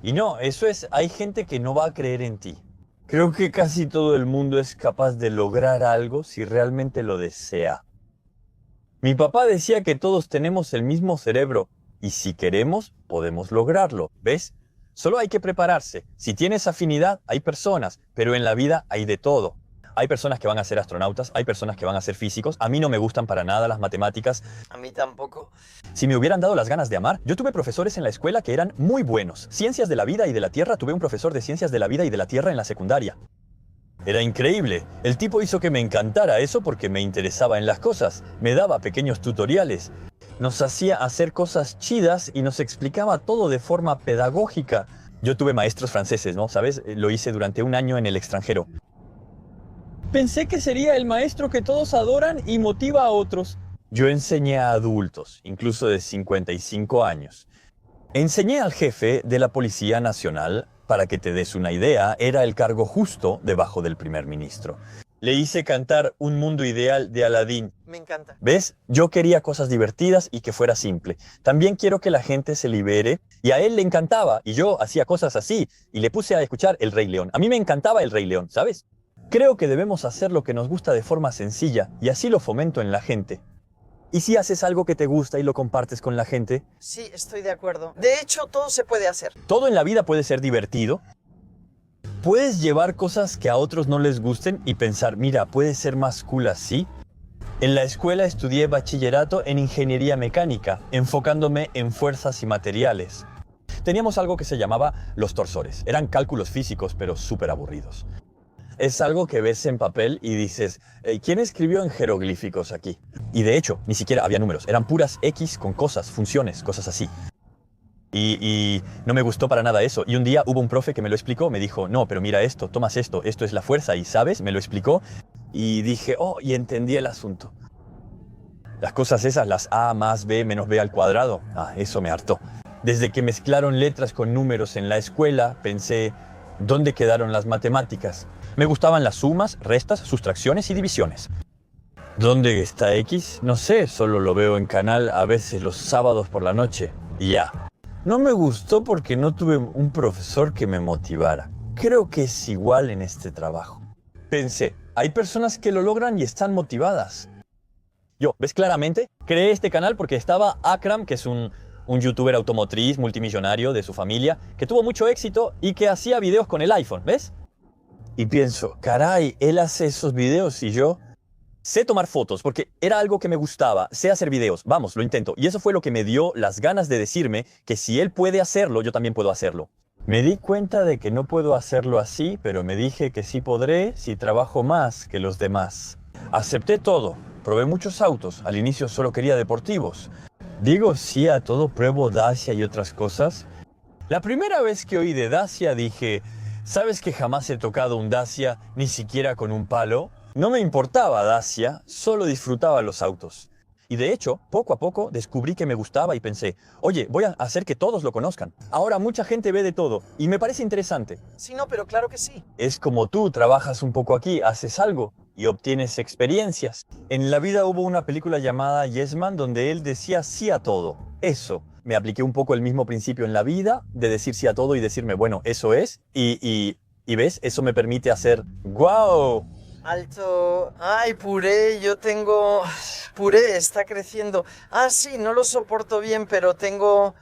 Y no, eso es, hay gente que no va a creer en ti. Creo que casi todo el mundo es capaz de lograr algo si realmente lo desea. Mi papá decía que todos tenemos el mismo cerebro y si queremos, podemos lograrlo, ¿ves? Solo hay que prepararse. Si tienes afinidad, hay personas, pero en la vida hay de todo. Hay personas que van a ser astronautas, hay personas que van a ser físicos. A mí no me gustan para nada las matemáticas. A mí tampoco. Si me hubieran dado las ganas de amar, yo tuve profesores en la escuela que eran muy buenos. Ciencias de la vida y de la tierra, tuve un profesor de ciencias de la vida y de la tierra en la secundaria. Era increíble. El tipo hizo que me encantara eso porque me interesaba en las cosas. Me daba pequeños tutoriales. Nos hacía hacer cosas chidas y nos explicaba todo de forma pedagógica. Yo tuve maestros franceses, ¿no? ¿Sabes? Lo hice durante un año en el extranjero. Pensé que sería el maestro que todos adoran y motiva a otros. Yo enseñé a adultos, incluso de 55 años. Enseñé al jefe de la Policía Nacional. Para que te des una idea, era el cargo justo debajo del primer ministro. Le hice cantar Un mundo ideal de Aladín. Me encanta. ¿Ves? Yo quería cosas divertidas y que fuera simple. También quiero que la gente se libere. Y a él le encantaba. Y yo hacía cosas así. Y le puse a escuchar El Rey León. A mí me encantaba El Rey León, ¿sabes? Creo que debemos hacer lo que nos gusta de forma sencilla. Y así lo fomento en la gente. ¿Y si haces algo que te gusta y lo compartes con la gente? Sí, estoy de acuerdo. De hecho, todo se puede hacer. Todo en la vida puede ser divertido. Puedes llevar cosas que a otros no les gusten y pensar, mira, puede ser más cool así. En la escuela estudié bachillerato en ingeniería mecánica, enfocándome en fuerzas y materiales. Teníamos algo que se llamaba los torsores. Eran cálculos físicos, pero súper aburridos. Es algo que ves en papel y dices, ¿quién escribió en jeroglíficos aquí? Y de hecho, ni siquiera había números. Eran puras X con cosas, funciones, cosas así. Y no me gustó para nada eso. Y un día hubo un profe que me lo explicó, me dijo, no, pero mira esto, tomas esto es la fuerza. Y ¿sabes? Me lo explicó y dije, oh, y entendí el asunto. Las cosas esas, las A más B menos B al cuadrado, eso me hartó. Desde que mezclaron letras con números en la escuela, pensé, ¿dónde quedaron las matemáticas? Me gustaban las sumas, restas, sustracciones y divisiones. ¿Dónde está X? No sé, solo lo veo en canal a veces los sábados por la noche. Y ya. No me gustó porque no tuve un profesor que me motivara. Creo que es igual en este trabajo. Pensé, hay personas que lo logran y están motivadas. Yo, ¿ves claramente? Creé este canal porque estaba Akram, que es un youtuber automotriz multimillonario de su familia, que tuvo mucho éxito y que hacía videos con el iPhone, ¿ves? Y pienso, caray, él hace esos videos y yo sé tomar fotos porque era algo que me gustaba, sé hacer videos, vamos, lo intento. Y eso fue lo que me dio las ganas de decirme que si él puede hacerlo, yo también puedo hacerlo. Me di cuenta de que no puedo hacerlo así, pero me dije que sí podré si trabajo más que los demás. Acepté todo, probé muchos autos, al inicio solo quería deportivos. Digo sí a todo, pruebo Dacia y otras cosas. La primera vez que oí de Dacia dije, ¿sabes que jamás he tocado un Dacia ni siquiera con un palo? No me importaba Dacia, solo disfrutaba los autos. Y de hecho, poco a poco descubrí que me gustaba y pensé, oye, voy a hacer que todos lo conozcan. Ahora mucha gente ve de todo y me parece interesante. Sí, no, pero claro que sí. Es como tú, trabajas un poco aquí, haces algo y obtienes experiencias. En la vida hubo una película llamada Yes Man donde él decía sí a todo. Eso. Me apliqué un poco el mismo principio en la vida de decir sí a todo y decirme, bueno, eso es. Y ves, eso me permite hacer, ¡guau! Alto. Ay, puré, yo tengo... Puré está creciendo. Ah, sí, no lo soporto bien, pero tengo...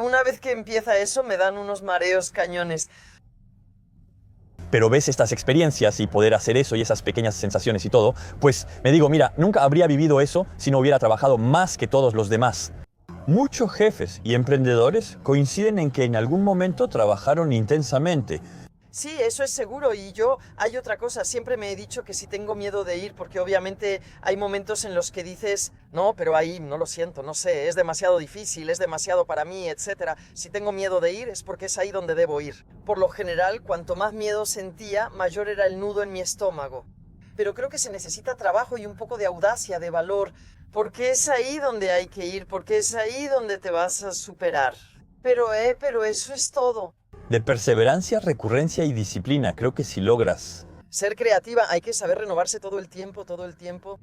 una vez que empieza eso me dan unos mareos cañones. Pero ves estas experiencias y poder hacer eso y esas pequeñas sensaciones y todo, pues me digo, mira, nunca habría vivido eso si no hubiera trabajado más que todos los demás. Muchos jefes y emprendedores coinciden en que en algún momento trabajaron intensamente. Sí, eso es seguro. Y yo, hay otra cosa, siempre me he dicho que si tengo miedo de ir, porque obviamente hay momentos en los que dices, no, pero ahí no lo siento, no sé, es demasiado difícil, es demasiado para mí, etc. Si tengo miedo de ir es porque es ahí donde debo ir. Por lo general, cuanto más miedo sentía, mayor era el nudo en mi estómago. Pero creo que se necesita trabajo y un poco de audacia, de valor, porque es ahí donde hay que ir, porque es ahí donde te vas a superar. Pero eso es todo. De perseverancia, recurrencia y disciplina, creo que si logras. Ser creativa, hay que saber renovarse todo el tiempo, todo el tiempo.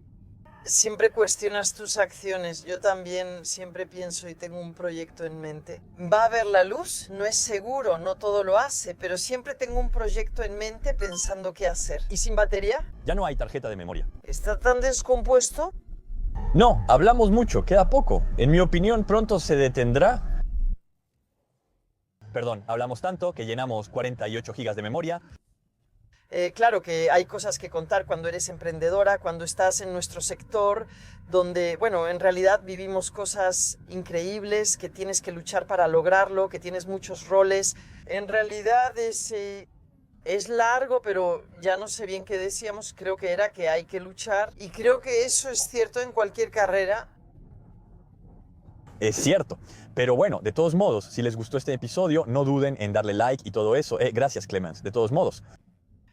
Siempre cuestionas tus acciones. Yo también siempre pienso y tengo un proyecto en mente. ¿Va a ver la luz? No es seguro, no todo lo hace, pero siempre tengo un proyecto en mente pensando qué hacer. ¿Y sin batería? Ya no hay tarjeta de memoria. ¿Está tan descompuesto? No, hablamos mucho, queda poco. En mi opinión, pronto se detendrá. Perdón, hablamos tanto que llenamos 48 gigas de memoria. Claro que hay cosas que contar cuando eres emprendedora, cuando estás en nuestro sector, donde, bueno, en realidad vivimos cosas increíbles, que tienes que luchar para lograrlo, que tienes muchos roles. En realidad es largo, pero ya no sé bien qué decíamos, creo que era que hay que luchar, y creo que eso es cierto en cualquier carrera. Es cierto. Pero bueno, de todos modos, si les gustó este episodio, no duden en darle like y todo eso. Gracias, Clemens, de todos modos.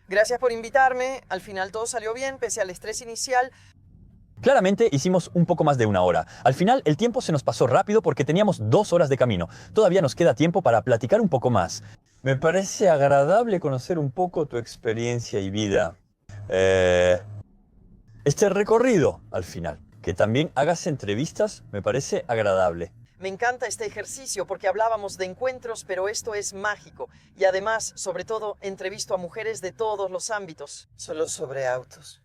Gracias por invitarme, al final todo salió bien, pese al estrés inicial. Claramente hicimos un poco más de 1 hora. Al final el tiempo se nos pasó rápido porque teníamos 2 horas de camino. Todavía nos queda tiempo para platicar un poco más. Me parece agradable conocer un poco tu experiencia y vida. Este recorrido, al final. Que también hagas entrevistas, me parece agradable. Me encanta este ejercicio porque hablábamos de encuentros, pero esto es mágico. Y además, sobre todo, entrevisto a mujeres de todos los ámbitos. Solo sobre autos.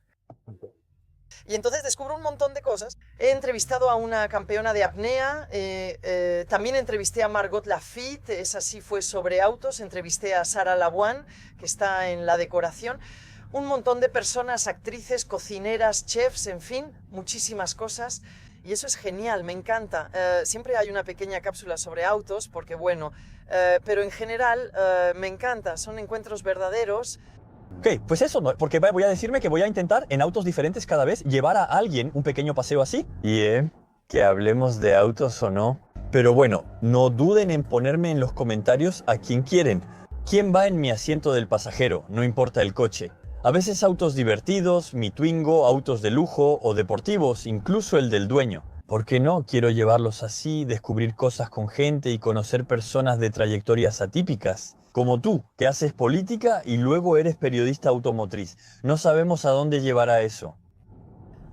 Y entonces descubro un montón de cosas. He entrevistado a una campeona de apnea, también entrevisté a Margot Lafitte, esa sí fue sobre autos, entrevisté a Sarah Lavoine, que está en la decoración. Un montón de personas, actrices, cocineras, chefs, en fin, muchísimas cosas. Y eso es genial, me encanta. Siempre hay una pequeña cápsula sobre autos, porque bueno, pero en general me encanta, son encuentros verdaderos. Ok, pues eso, porque voy a decirme que voy a intentar en autos diferentes cada vez llevar a alguien un pequeño paseo así. Y que hablemos de autos o no. Pero bueno, no duden en ponerme en los comentarios a quién quieren. ¿Quién va en mi asiento del pasajero? No importa el coche. A veces autos divertidos, mi Twingo, autos de lujo o deportivos, incluso el del dueño. ¿Por qué no? Quiero llevarlos así, descubrir cosas con gente y conocer personas de trayectorias atípicas. Como tú, que haces política y luego eres periodista automotriz. No sabemos a dónde llevará eso.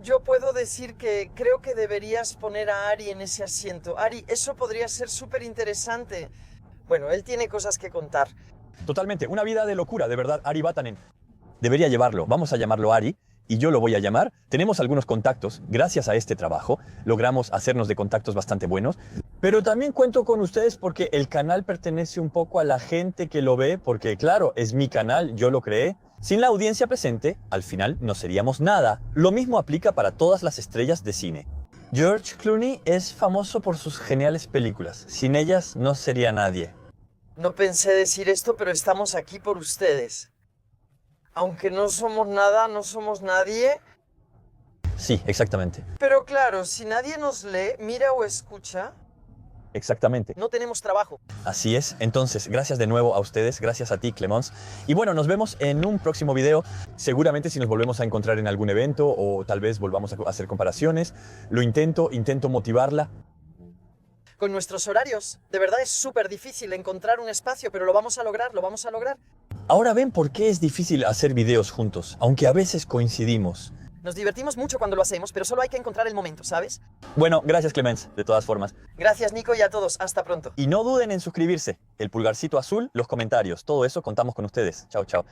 Yo puedo decir que creo que deberías poner a Ari en ese asiento. Ari, eso podría ser súper interesante. Bueno, él tiene cosas que contar. Totalmente, una vida de locura, de verdad, Ari Vatanen. Debería llevarlo, vamos a llamarlo Ari, y yo lo voy a llamar. Tenemos algunos contactos, gracias a este trabajo, logramos hacernos de contactos bastante buenos, pero también cuento con ustedes porque el canal pertenece un poco a la gente que lo ve, porque claro, es mi canal, yo lo creé. Sin la audiencia presente, al final no seríamos nada. Lo mismo aplica para todas las estrellas de cine. George Clooney es famoso por sus geniales películas, sin ellas no sería nadie. No pensé decir esto, pero estamos aquí por ustedes. Aunque no somos nada, no somos nadie. Sí, exactamente. Pero claro, si nadie nos lee, mira o escucha, Exactamente. no tenemos trabajo. Así es. Entonces, gracias de nuevo a ustedes, gracias a ti, Clemens. Y bueno, nos vemos en un próximo video. Seguramente si nos volvemos a encontrar en algún evento o tal vez volvamos a hacer comparaciones. Lo intento motivarla. Con nuestros horarios, de verdad es súper difícil encontrar un espacio, pero lo vamos a lograr, lo vamos a lograr. Ahora ven por qué es difícil hacer videos juntos, aunque a veces coincidimos. Nos divertimos mucho cuando lo hacemos, pero solo hay que encontrar el momento, ¿sabes? Bueno, gracias Clemens, de todas formas. Gracias, Nico, y a todos. Hasta pronto. Y no duden en suscribirse. El pulgarcito azul, los comentarios, todo eso contamos con ustedes. Chao, chao.